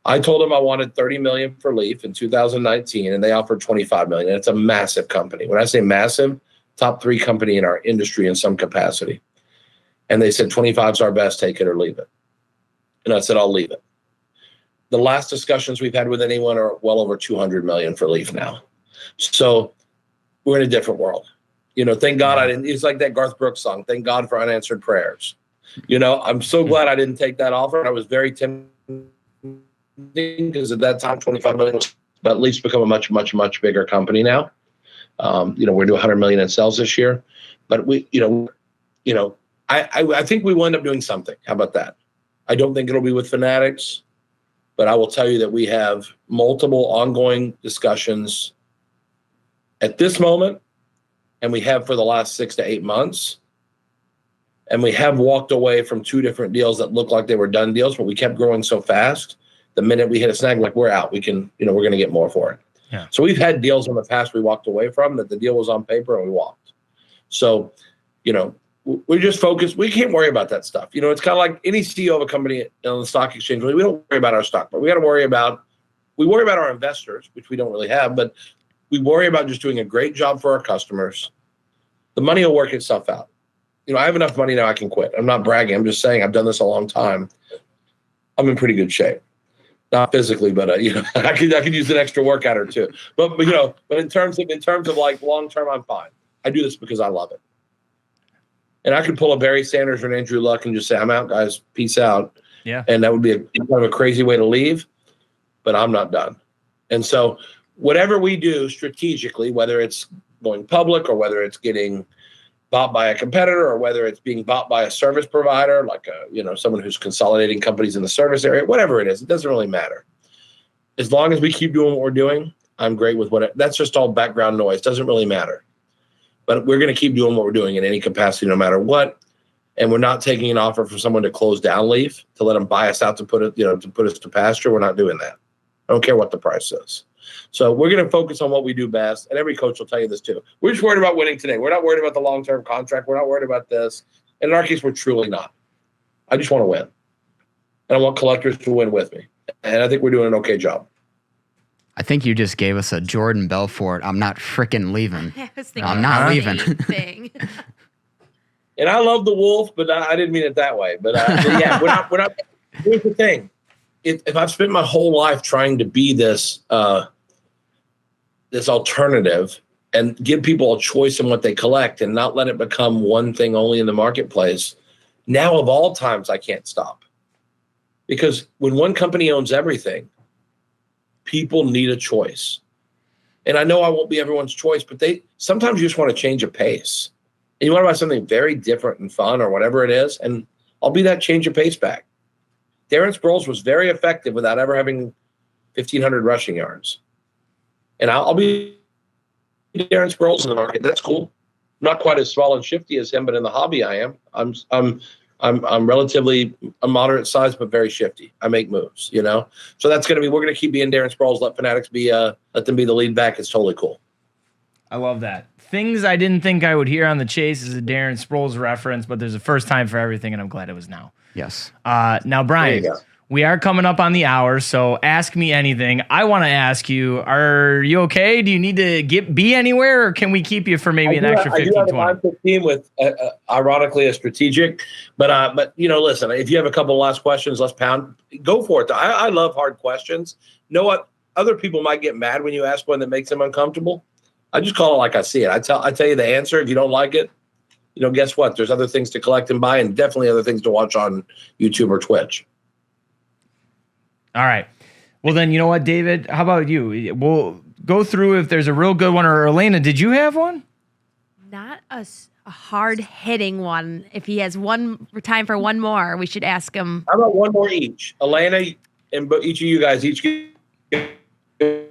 [SPEAKER 4] I told them I wanted $30 million for Leaf in 2019, and they offered $25 million. And it's a massive company. When I say massive, top 3 company in our industry in some capacity. And they said 25's our best, take it or leave it. And I said, I'll leave it. The last discussions we've had with anyone are well over $200 million for Leaf now. So we're in a different world. You know, thank God I didn't. It's like that Garth Brooks song, thank God for unanswered prayers. You know, I'm so glad I didn't take that offer. I was very tempted because at that time, 25 million was, but at least become a much, much, much bigger company now. You know, we're doing 100 million in sales this year, but I think we will end up doing something. How about that? I don't think it'll be with Fanatics, but I will tell you that we have multiple ongoing discussions at this moment, and we have for the last 6 to 8 months. And we have walked away from 2 different deals that looked like they were done deals, but we kept growing so fast. The minute we hit a snag, like we're out, we can, you know, we're going to get more for it.
[SPEAKER 1] Yeah.
[SPEAKER 4] So we've had deals in the past we walked away from that the deal was on paper and we walked. So, you know, we just focus. We can't worry about that stuff. You know, it's kind of like any CEO of a company on the stock exchange. We don't worry about our stock, but we got to worry about our investors, which we don't really have, but we worry about just doing a great job for our customers. The money will work itself out. You know, I have enough money now I can quit. I'm not bragging. I'm just saying I've done this a long time. I'm in pretty good shape. Not physically, but you know, I could use an extra workout or two. But you know, but in terms of like long term, I'm fine. I do this because I love it. And I could pull a Barry Sanders or an Andrew Luck and just say, I'm out, guys. Peace out.
[SPEAKER 1] Yeah.
[SPEAKER 4] And that would be kind of a crazy way to leave, but I'm not done. And so whatever we do strategically, whether it's going public or whether it's getting bought by a competitor or whether it's being bought by a service provider, like someone who's consolidating companies in the service area, whatever it is, it doesn't really matter. As long as we keep doing what we're doing, I'm great with that's just all background noise. Doesn't really matter. But we're going to keep doing what we're doing in any capacity, no matter what. And we're not taking an offer from someone to close down Leaf, to let them buy us out to put us to pasture. We're not doing that. I don't care what the price is. So we're going to focus on what we do best. And every coach will tell you this too. We're just worried about winning today. We're not worried about the long-term contract. We're not worried about this. And in our case, we're truly not. I just want to win. And I want collectors to win with me. And I think we're doing an okay job.
[SPEAKER 3] I think you just gave us a Jordan Belfort. I'm not frickin' leaving.
[SPEAKER 5] I was thinking
[SPEAKER 3] I'm not
[SPEAKER 5] the
[SPEAKER 3] leaving.
[SPEAKER 5] same thing.
[SPEAKER 4] And I love the Wolf, but I didn't mean it that way. But yeah, we're not. Here's the thing: if I've spent my whole life trying to be this this alternative and give people a choice in what they collect, and not let it become one thing only in the marketplace, now of all times I can't stop. Because when one company owns everything, people need a choice. And I know I won't be everyone's choice, but sometimes you just want to change a pace. And you want to buy something very different and fun or whatever it is, and I'll be that change of pace back. Darren Sproles was very effective without ever having 1,500 rushing yards. And I'll be Darren Sproles in the market. That's cool. Not quite as small and shifty as him, but in the hobby I am. I'm relatively a moderate size, but very shifty. I make moves, So that's we're going to keep being Darren Sproles. Let Fanatics let them be the lead back. It's totally cool.
[SPEAKER 1] I love that. Things I didn't think I would hear on the chase is a Darren Sproles reference, but there's a first time for everything, and I'm glad it was now.
[SPEAKER 3] Yes.
[SPEAKER 1] Now, Brian, we are coming up on the hour, so ask me anything. I want to ask you, are you okay? Do you need to be anywhere, or can we keep you for maybe an extra 15, 20? I do have a 15
[SPEAKER 4] with, ironically, a strategic. But listen, if you have a couple of last questions, let's pound. Go for it. I love hard questions. You know what? Other people might get mad when you ask one that makes them uncomfortable. I just call it like I see it. I tell you the answer. If you don't like it, guess what? There's other things to collect and buy, and definitely other things to watch on YouTube or Twitch.
[SPEAKER 1] All right. Well, then, you know what, David? How about you? We'll go through if there's a real good one. Or Elena, did you have one?
[SPEAKER 5] Not a hard-hitting one. If he has time for one more, we should ask him.
[SPEAKER 4] How about one more each? Elena and each of you guys each get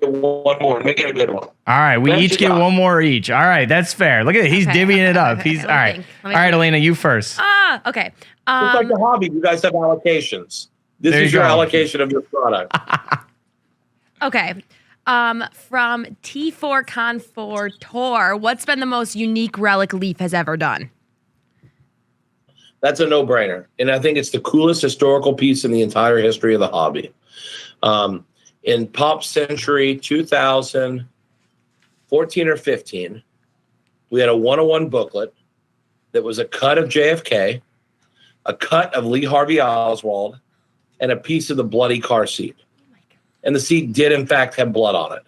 [SPEAKER 4] one more. Make it a good one.
[SPEAKER 1] All right, we each get one more each. All right, that's fair. Look at it. He's divvying it up. He's all right. All right, Elena, you first.
[SPEAKER 5] Okay.
[SPEAKER 4] It's like the hobby. You guys have allocations. This is your allocation of your product.
[SPEAKER 5] Okay. From T4 Con 4 Tour, what's been the most unique relic Leaf has ever done?
[SPEAKER 4] That's a no-brainer. And I think it's the coolest historical piece in the entire history of the hobby. In Pop Century 2014 or 15, we had a 101 booklet that was a cut of JFK, a cut of Lee Harvey Oswald, and a piece of the bloody car seat. And the seat did, in fact, have blood on it.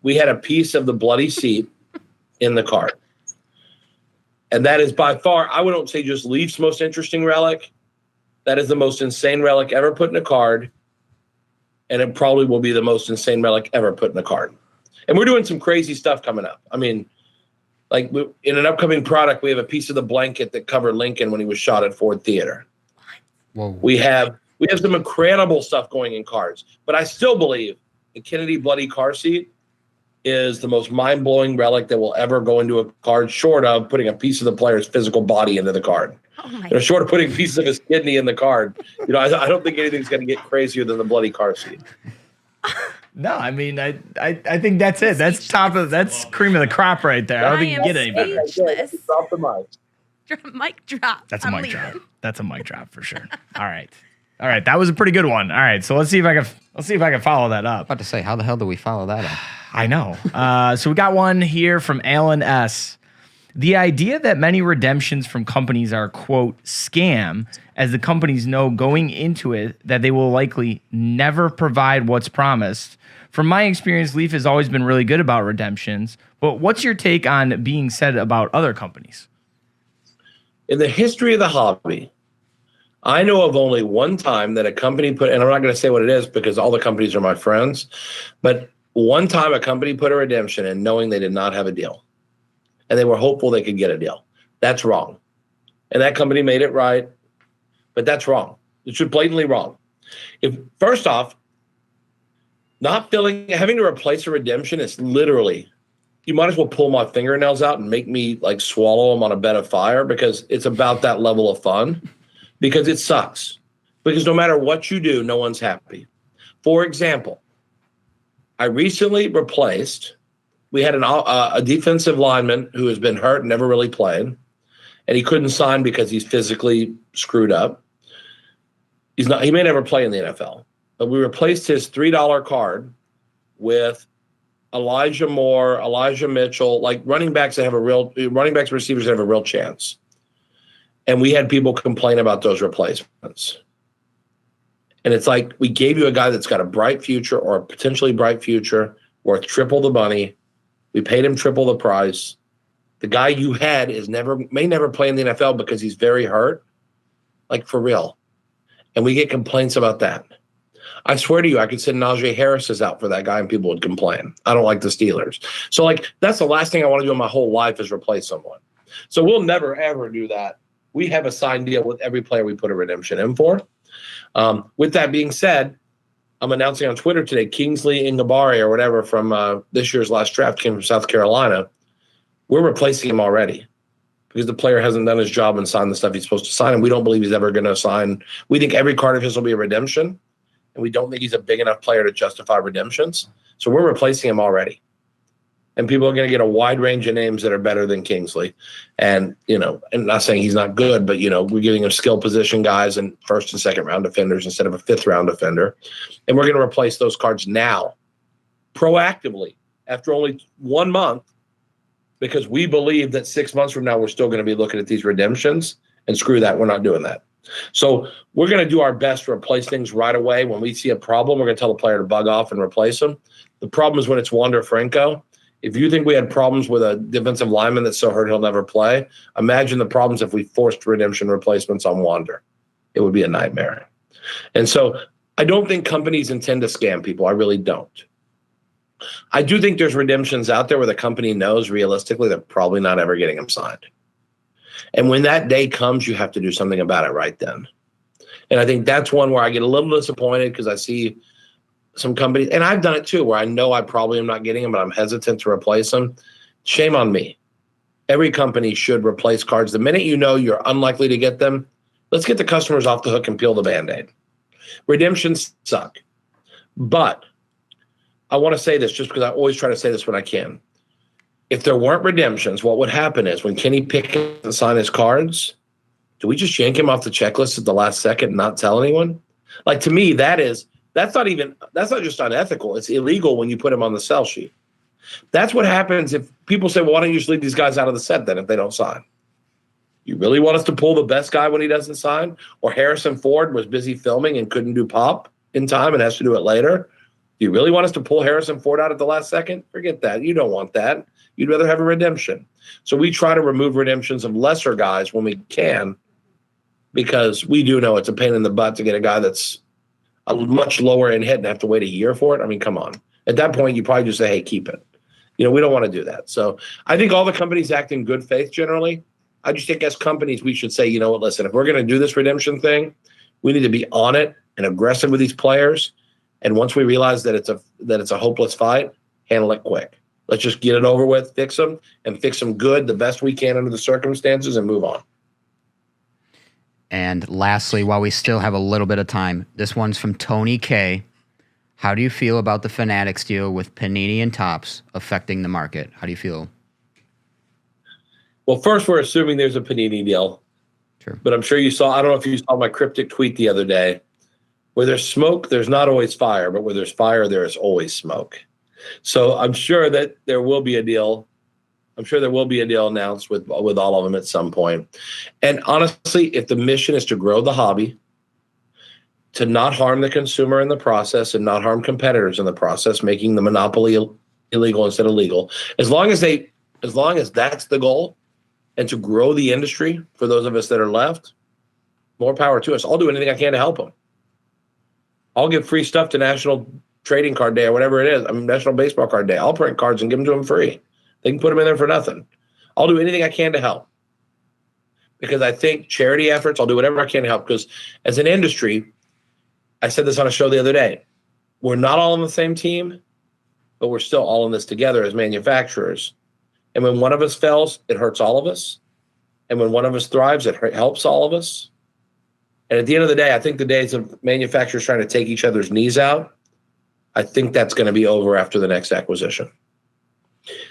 [SPEAKER 4] We had a piece of the bloody seat in the cart. And that is by far, I wouldn't say just Leaf's most interesting relic. That is the most insane relic ever put in a card. And it probably will be the most insane relic ever put in a card. And we're doing some crazy stuff coming up. I mean, like in an upcoming product, we have a piece of the blanket that covered Lincoln when he was shot at Ford Theater. Whoa. We have some incredible stuff going in cards. But I still believe the Kennedy bloody car seat is the most mind-blowing relic that will ever go into a card, short of putting a piece of the player's physical body into the card. Short of putting pieces of his kidney in the card. I don't think anything's going to get crazier than the bloody car seat.
[SPEAKER 1] No, I mean, I think that's it. That's that's cream of the crop right there. I don't think you can get any better.
[SPEAKER 4] Drop the mic.
[SPEAKER 5] Mic drop.
[SPEAKER 1] That's a mic drop. That's a mic drop for sure. All right. That was a pretty good one. All right, so let's see if I can follow that up.
[SPEAKER 3] About to say, how the hell do we follow that up?
[SPEAKER 1] I know. So we got one here from Alan S. The idea that many redemptions from companies are, quote, scam, as the companies know going into it that they will likely never provide what's promised From my experience, Leaf has always been really good about redemptions. But what's your take on being said about other companies?
[SPEAKER 4] In the history of the hobby, I know of only one time that a company put, and I'm not going to say what it is because all the companies are my friends, but one time a company put a redemption in knowing they did not have a deal. And they were hopeful they could get a deal. That's wrong. And that company made it right, but that's wrong. It's blatantly wrong. If first off, having to replace a redemption is literally, you might as well pull my fingernails out and make me like swallow them on a bed of fire, because it's about that level of fun, because it sucks. Because no matter what you do, no one's happy. For example, I recently replaced, we had a defensive lineman who has been hurt and never really played, and he couldn't sign because he's physically screwed up. He may never play in the NFL, but we replaced his $3 card with Elijah Moore, Elijah Mitchell, like running backs and receivers that have a real chance. And we had people complain about those replacements. And it's like, we gave you a guy that's got a bright future or a potentially bright future worth triple the money. We paid him triple the price. The guy you had may never play in the NFL because he's very hurt. Like, for real. And we get complaints about that. I swear to you, I could send Najee Harris out for that guy and people would complain. I don't like the Steelers. So, like, that's the last thing I want to do in my whole life is replace someone. So we'll never, ever do that. We have a signed deal with every player we put a redemption in for. With that being said, I'm announcing on Twitter today, Kingsley Ingabari or whatever from this year's last draft came from South Carolina. We're replacing him already because the player hasn't done his job and signed the stuff he's supposed to sign, and we don't believe he's ever going to sign. We think every card of his will be a redemption, and we don't think he's a big enough player to justify redemptions. So we're replacing him already. And people are going to get a wide range of names that are better than Kingsley. And, and not saying he's not good, but, we're giving him skill position guys and first and second round defenders instead of a fifth round defender. And we're going to replace those cards now, proactively, after only 1 month, because we believe that 6 months from now, we're still going to be looking at these redemptions, and screw that. We're not doing that. So we're going to do our best to replace things right away. When we see a problem, we're going to tell the player to bug off and replace them. The problem is when it's Wander Franco. If you think we had problems with a defensive lineman that's so hurt he'll never play, imagine the problems if we forced redemption replacements on Wander. It would be a nightmare. And so I don't think companies intend to scam people. I really don't. I do think there's redemptions out there where the company knows realistically they're probably not ever getting them signed. And when that day comes, you have to do something about it right then. And I think that's one where I get a little disappointed because I see some companies, and I've done it too, where I know I probably am not getting them, but I'm hesitant to replace them. Shame on me. Every company should replace cards. The minute you know you're unlikely to get them, let's get the customers off the hook and peel the Band-Aid. Redemptions suck. But I want to say this just because I always try to say this when I can. If there weren't redemptions, what would happen is when Kenny Pickett signed his cards, do we just yank him off the checklist at the last second and not tell anyone? Like, to me, that's not just unethical. It's illegal when you put him on the sell sheet. That's what happens if people say, well, why don't you just leave these guys out of the set then if they don't sign? You really want us to pull the best guy when he doesn't sign? Or Harrison Ford was busy filming and couldn't do pop in time and has to do it later? Do you really want us to pull Harrison Ford out at the last second? Forget that. You don't want that. You'd rather have a redemption. So we try to remove redemptions of lesser guys when we can, because we do know it's a pain in the butt to get a guy that's a much lower end hit and have to wait a year for it. I mean, come on. At that point, you probably just say, hey, keep it. We don't want to do that. So I think all the companies act in good faith generally. I just think as companies, we should say, you know what, listen, if we're going to do this redemption thing, we need to be on it and aggressive with these players. And once we realize that it's a hopeless fight, handle it quick. Let's just get it over with, fix them good, the best we can under the circumstances, and move on.
[SPEAKER 3] And lastly, while we still have a little bit of time, this one's from Tony K. How do you feel about the Fanatics deal with Panini and Topps affecting the market? How do you feel?
[SPEAKER 4] Well, first, we're assuming there's a Panini deal.
[SPEAKER 3] Sure.
[SPEAKER 4] But I'm sure I don't know if you saw my cryptic tweet the other day. Where there's smoke, there's not always fire, but where there's fire, there is always smoke. So I'm sure that there will be a deal. I'm sure there will be a deal announced with all of them at some point. And honestly, if the mission is to grow the hobby, to not harm the consumer in the process and not harm competitors in the process, making the monopoly illegal instead of legal. As long as that's the goal, and to grow the industry for those of us that are left, more power to us. I'll do anything I can to help them. I'll give free stuff to National Trading Card Day or whatever it is. I mean, National Baseball Card Day. I'll print cards and give them to them free. They can put them in there for nothing. I'll do anything I can to help. Because I think charity efforts, I'll do whatever I can to help. Because as an industry, I said this on a show the other day, we're not all on the same team, but we're still all in this together as manufacturers. And when one of us fails, it hurts all of us. And when one of us thrives, it helps all of us. And at the end of the day, I think the days of manufacturers trying to take each other's knees out, I think that's going to be over after the next acquisition.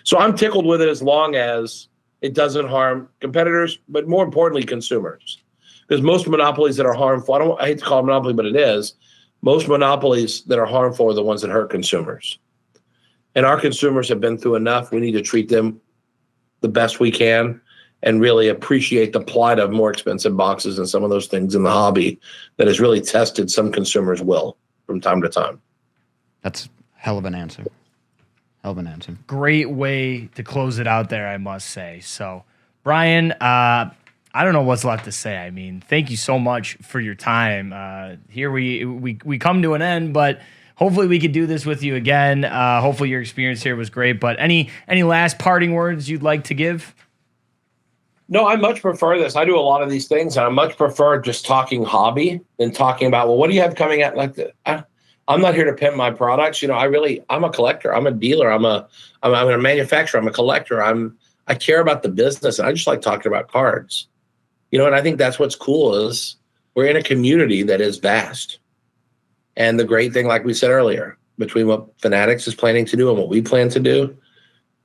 [SPEAKER 4] So I'm tickled with it as long as it doesn't harm competitors, but more importantly, consumers. Because most monopolies that are harmful, I hate to call it monopoly, but it is, most monopolies that are harmful are the ones that hurt consumers. And our consumers have been through enough. We need to treat them the best we can and really appreciate the plight of more expensive boxes and some of those things in the hobby that has really tested some consumers' will from time to time.
[SPEAKER 3] That's hell of an answer. Hell of an answer.
[SPEAKER 1] Great way to close it out there, I must say. So, Brian, I don't know what's left to say. I mean, thank you so much for your time. Here we come to an end, but hopefully we could do this with you again. Hopefully your experience here was great. But any last parting words you'd like to give?
[SPEAKER 4] No, I much prefer this. I do a lot of these things, and I much prefer just talking hobby than talking about, well, what do you have coming out? Like, I'm not here to pimp my products. You know, I'm a collector. I'm a dealer. I'm a manufacturer. I'm a collector. I care about the business, and I just like talking about cards. You know, and I think that's what's cool is we're in a community that is vast. And the great thing, like we said earlier, between what Fanatics is planning to do and what we plan to do,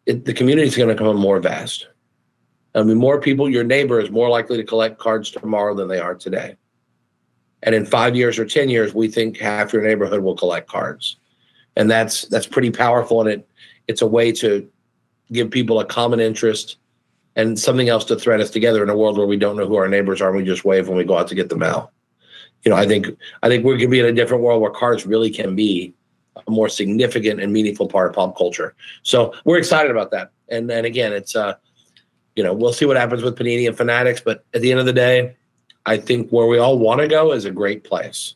[SPEAKER 4] the community is going to become more vast. I mean, more people, your neighbor is more likely to collect cards tomorrow than they are today. And in 5 years or 10 years, we think half your neighborhood will collect cards. And that's pretty powerful. And it's a way to give people a common interest and something else to thread us together in a world where we don't know who our neighbors are and we just wave when we go out to get the mail. You know, I think we're going to be in a different world where cards really can be a more significant and meaningful part of pop culture. So we're excited about that. And again, it's, you know, we'll see what happens with Panini and Fanatics, but at the end of the day, I think where we all want to go is a great place.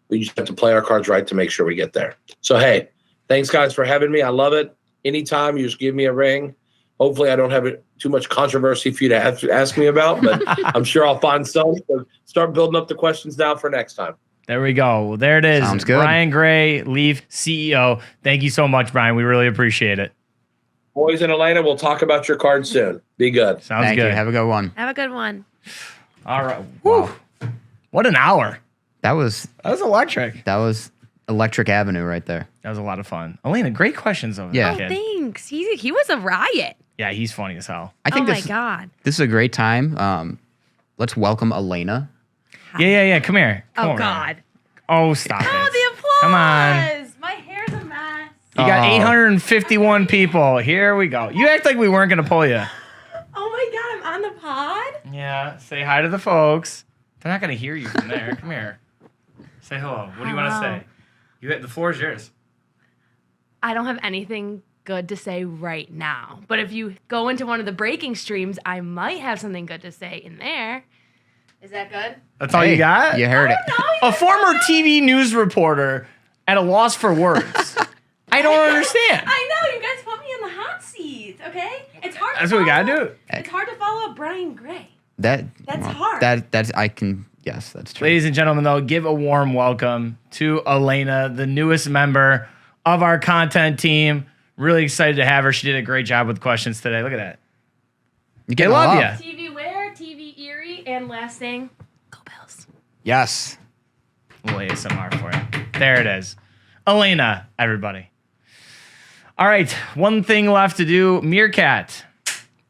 [SPEAKER 4] We just have to play our cards right to make sure we get there. So, hey, thanks, guys, for having me. I love it. Anytime, you just give me a ring. Hopefully, I don't have too much controversy for you to ask me about, but I'm sure I'll find some. So start building up the questions now for next time.
[SPEAKER 1] There we go. Well, there it is.
[SPEAKER 3] Sounds good.
[SPEAKER 1] Brian Gray, Leaf CEO. Thank you so much, Brian. We really appreciate it.
[SPEAKER 4] Boys in Atlanta, we'll talk about your cards soon. Be good.
[SPEAKER 1] Sounds
[SPEAKER 3] Thank
[SPEAKER 1] good.
[SPEAKER 3] you. Have a good one.
[SPEAKER 5] Have a good one.
[SPEAKER 1] All right. Wow. What an hour.
[SPEAKER 3] That was
[SPEAKER 1] electric.
[SPEAKER 3] That was Electric Avenue right there.
[SPEAKER 1] That was a lot of fun. Elena, great questions over
[SPEAKER 3] Yeah.
[SPEAKER 1] there.
[SPEAKER 5] Oh,
[SPEAKER 1] kid.
[SPEAKER 5] thanks. He was a riot.
[SPEAKER 1] Yeah, he's funny as hell.
[SPEAKER 3] I think
[SPEAKER 5] Oh my God.
[SPEAKER 3] this is a great time. Let's welcome Elena.
[SPEAKER 1] Yeah. Come here. Come
[SPEAKER 5] Oh
[SPEAKER 1] over
[SPEAKER 5] God.
[SPEAKER 1] here. Oh, stop
[SPEAKER 5] Oh,
[SPEAKER 1] it.
[SPEAKER 5] the applause.
[SPEAKER 1] Come on.
[SPEAKER 5] My hair's a mess.
[SPEAKER 1] You got
[SPEAKER 3] Oh.
[SPEAKER 1] 851 people. Here we go. You act like we weren't going to pull you.
[SPEAKER 5] Oh my God, I'm on the pod.
[SPEAKER 1] Yeah. Say hi to the folks. They're not going to hear you from there. Come here. Say hello. What do you want to
[SPEAKER 5] Hello.
[SPEAKER 1] say? The floor is yours.
[SPEAKER 5] I don't have anything good to say right now, but if you go into one of the breaking streams, I might have something good to say in there. Is that good?
[SPEAKER 1] That's all
[SPEAKER 3] Hey,
[SPEAKER 1] you got?
[SPEAKER 3] You heard it.
[SPEAKER 1] A former TV news reporter at a loss for words. I don't understand.
[SPEAKER 5] I know, you guys put me in the hot seat, okay? It's hard
[SPEAKER 1] That's what we got to do.
[SPEAKER 5] It's hard to follow up Brian Gray.
[SPEAKER 3] That's
[SPEAKER 5] hard.
[SPEAKER 3] Yes, that's true.
[SPEAKER 1] Ladies and gentlemen, though, give a warm welcome to Elena, the newest member of our content team. Really excited to have her. She did a great job with questions today. Look at that.
[SPEAKER 3] You
[SPEAKER 1] They
[SPEAKER 3] get
[SPEAKER 1] love
[SPEAKER 3] love.
[SPEAKER 1] you.
[SPEAKER 5] TV Where, TV Erie, and last thing, go Bills.
[SPEAKER 3] Yes.
[SPEAKER 1] A little ASMR for you. There it is. Elena, everybody. All right, one thing left to do. Meerkat.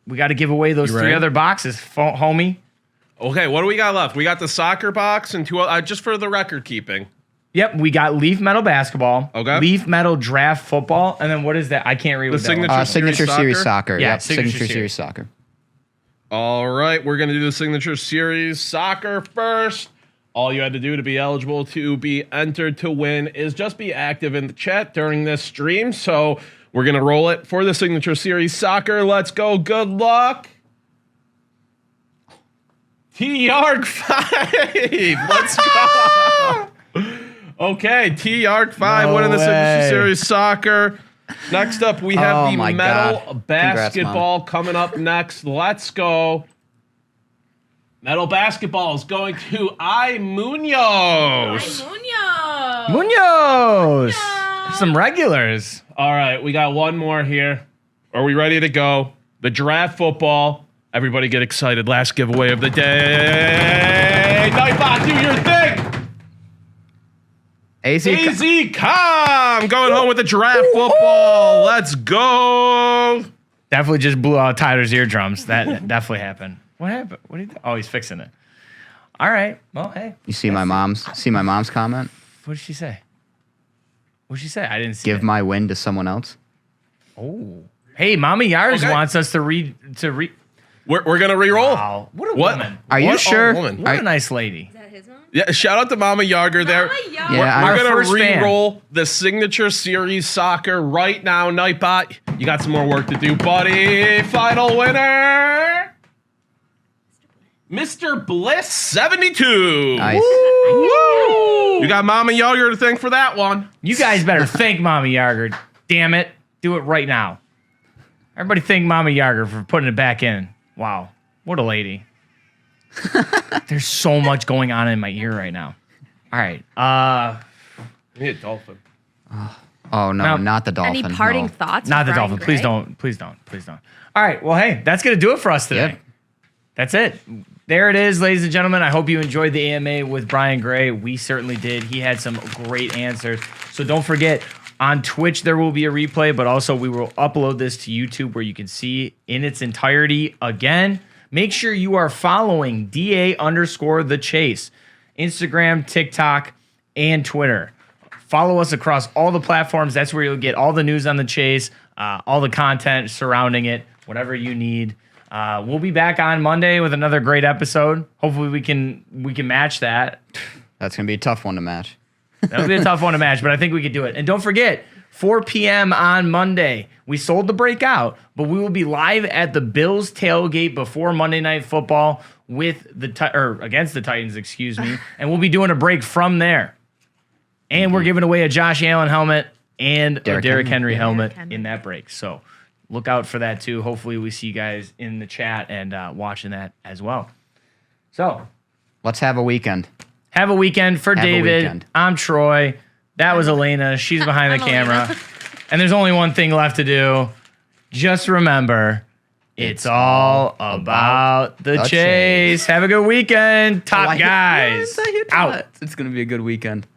[SPEAKER 1] We got to give away those
[SPEAKER 6] You
[SPEAKER 1] three
[SPEAKER 6] ready?
[SPEAKER 1] other boxes, homie.
[SPEAKER 6] Okay, what do we got left? We got the soccer box and two, just for the record keeping.
[SPEAKER 1] Yep, we got Leaf Metal Basketball,
[SPEAKER 6] Okay.
[SPEAKER 1] Leaf Metal Draft Football, and then what is that? I can't read
[SPEAKER 6] The
[SPEAKER 1] what that one is.
[SPEAKER 6] signature-
[SPEAKER 3] Signature
[SPEAKER 6] Series
[SPEAKER 3] Series Soccer.
[SPEAKER 1] Yeah,
[SPEAKER 3] Yep.
[SPEAKER 1] Signature
[SPEAKER 3] Signature
[SPEAKER 1] Series.
[SPEAKER 3] Series Soccer.
[SPEAKER 6] All right, we're going to do the signature series soccer first. All you had to do to be eligible to be entered to win is just be active in the chat during this stream. So we're going to roll it for the Signature Series Soccer. Let's go. Good luck. T-Yark 5. Let's go. Okay, T-Yark 5 winning the Signature Series Soccer. Next up, we have the metal basketball coming up next. Let's go. Metal basketball is going to Munoz.
[SPEAKER 1] Munoz. Some regulars.
[SPEAKER 6] All right, we got one more here. Are we ready to go? The draft football. Everybody get excited. Last giveaway of the day. Nightbot, do your thing. AZ.com going home with the draft football. Let's go.
[SPEAKER 1] Definitely just blew out Tyler's eardrums. That definitely happened. What happened? What did he do? Oh, he's fixing it. All right. Well, hey.
[SPEAKER 3] You see my mom's comment?
[SPEAKER 1] What did she say? What did she say? I didn't see.
[SPEAKER 3] Give my win to someone else.
[SPEAKER 1] Oh. Hey, Mama Yars wants us to read.
[SPEAKER 6] We're gonna re-roll.
[SPEAKER 1] Wow. What a woman.
[SPEAKER 3] Are you sure?
[SPEAKER 1] What a nice lady.
[SPEAKER 5] Is that his mom?
[SPEAKER 6] Yeah, shout out to Mama Yarger there.
[SPEAKER 3] Yeah,
[SPEAKER 6] We're
[SPEAKER 1] Our
[SPEAKER 6] going
[SPEAKER 1] first
[SPEAKER 6] to
[SPEAKER 1] fan.
[SPEAKER 6] re-roll the Signature Series Soccer right now. Nightbot, you got some more work to do, buddy. Final winner, Mr. Bliss 72.
[SPEAKER 3] Nice.
[SPEAKER 6] Woo! You got Mama Yarger to thank for that one.
[SPEAKER 1] You guys better thank Mama Yarger. Damn it. Do it right now. Everybody thank Mama Yarger for putting it back in. Wow. What a lady. There's so much going on in my ear right now. All right.
[SPEAKER 6] Need a dolphin.
[SPEAKER 3] Oh no,
[SPEAKER 1] Now-
[SPEAKER 3] not the dolphin.
[SPEAKER 5] Any parting
[SPEAKER 3] no.
[SPEAKER 5] thoughts?
[SPEAKER 1] Not the
[SPEAKER 5] Brian
[SPEAKER 1] dolphin. Please
[SPEAKER 5] Gray?
[SPEAKER 1] don't. Please don't. Please don't. All right. Well, hey, that's going to do it for us today.
[SPEAKER 3] Yep.
[SPEAKER 1] That's it. There it is, ladies and gentlemen. I hope you enjoyed the AMA with Brian Gray. We certainly did. He had some great answers. So don't forget, on Twitch, there will be a replay, but also we will upload this to YouTube where you can see in its entirety again. Make sure you are following DA_the Chase, Instagram, TikTok, and Twitter. Follow us across all the platforms. That's where you'll get all the news on the Chase, all the content surrounding it, whatever you need. We'll be back on Monday with another great episode. Hopefully we can match that.
[SPEAKER 3] That's gonna be a tough one to match.
[SPEAKER 1] That'll be a tough one to match, but I think we could do it. And don't forget, 4 p.m. on Monday. We sold the breakout, but we will be live at the Bills tailgate before Monday Night Football with against the Titans, excuse me. And we'll be doing a break from there. And we're giving away a Josh Allen helmet and a Derrick Henry helmet in that break. So look out for that too. Hopefully we see you guys in the chat and watching that as well. So
[SPEAKER 3] Let's have a weekend.
[SPEAKER 1] have a weekend for
[SPEAKER 3] Have a
[SPEAKER 1] David.
[SPEAKER 3] weekend.
[SPEAKER 1] I'm Troy. That was Elena. She's behind the
[SPEAKER 5] I'm
[SPEAKER 1] camera.
[SPEAKER 5] Elena.
[SPEAKER 1] And there's only one thing left to do. Just remember, it's all about the
[SPEAKER 3] the
[SPEAKER 1] chase. Have a good weekend, top guys.
[SPEAKER 3] Out. It's gonna be a good weekend.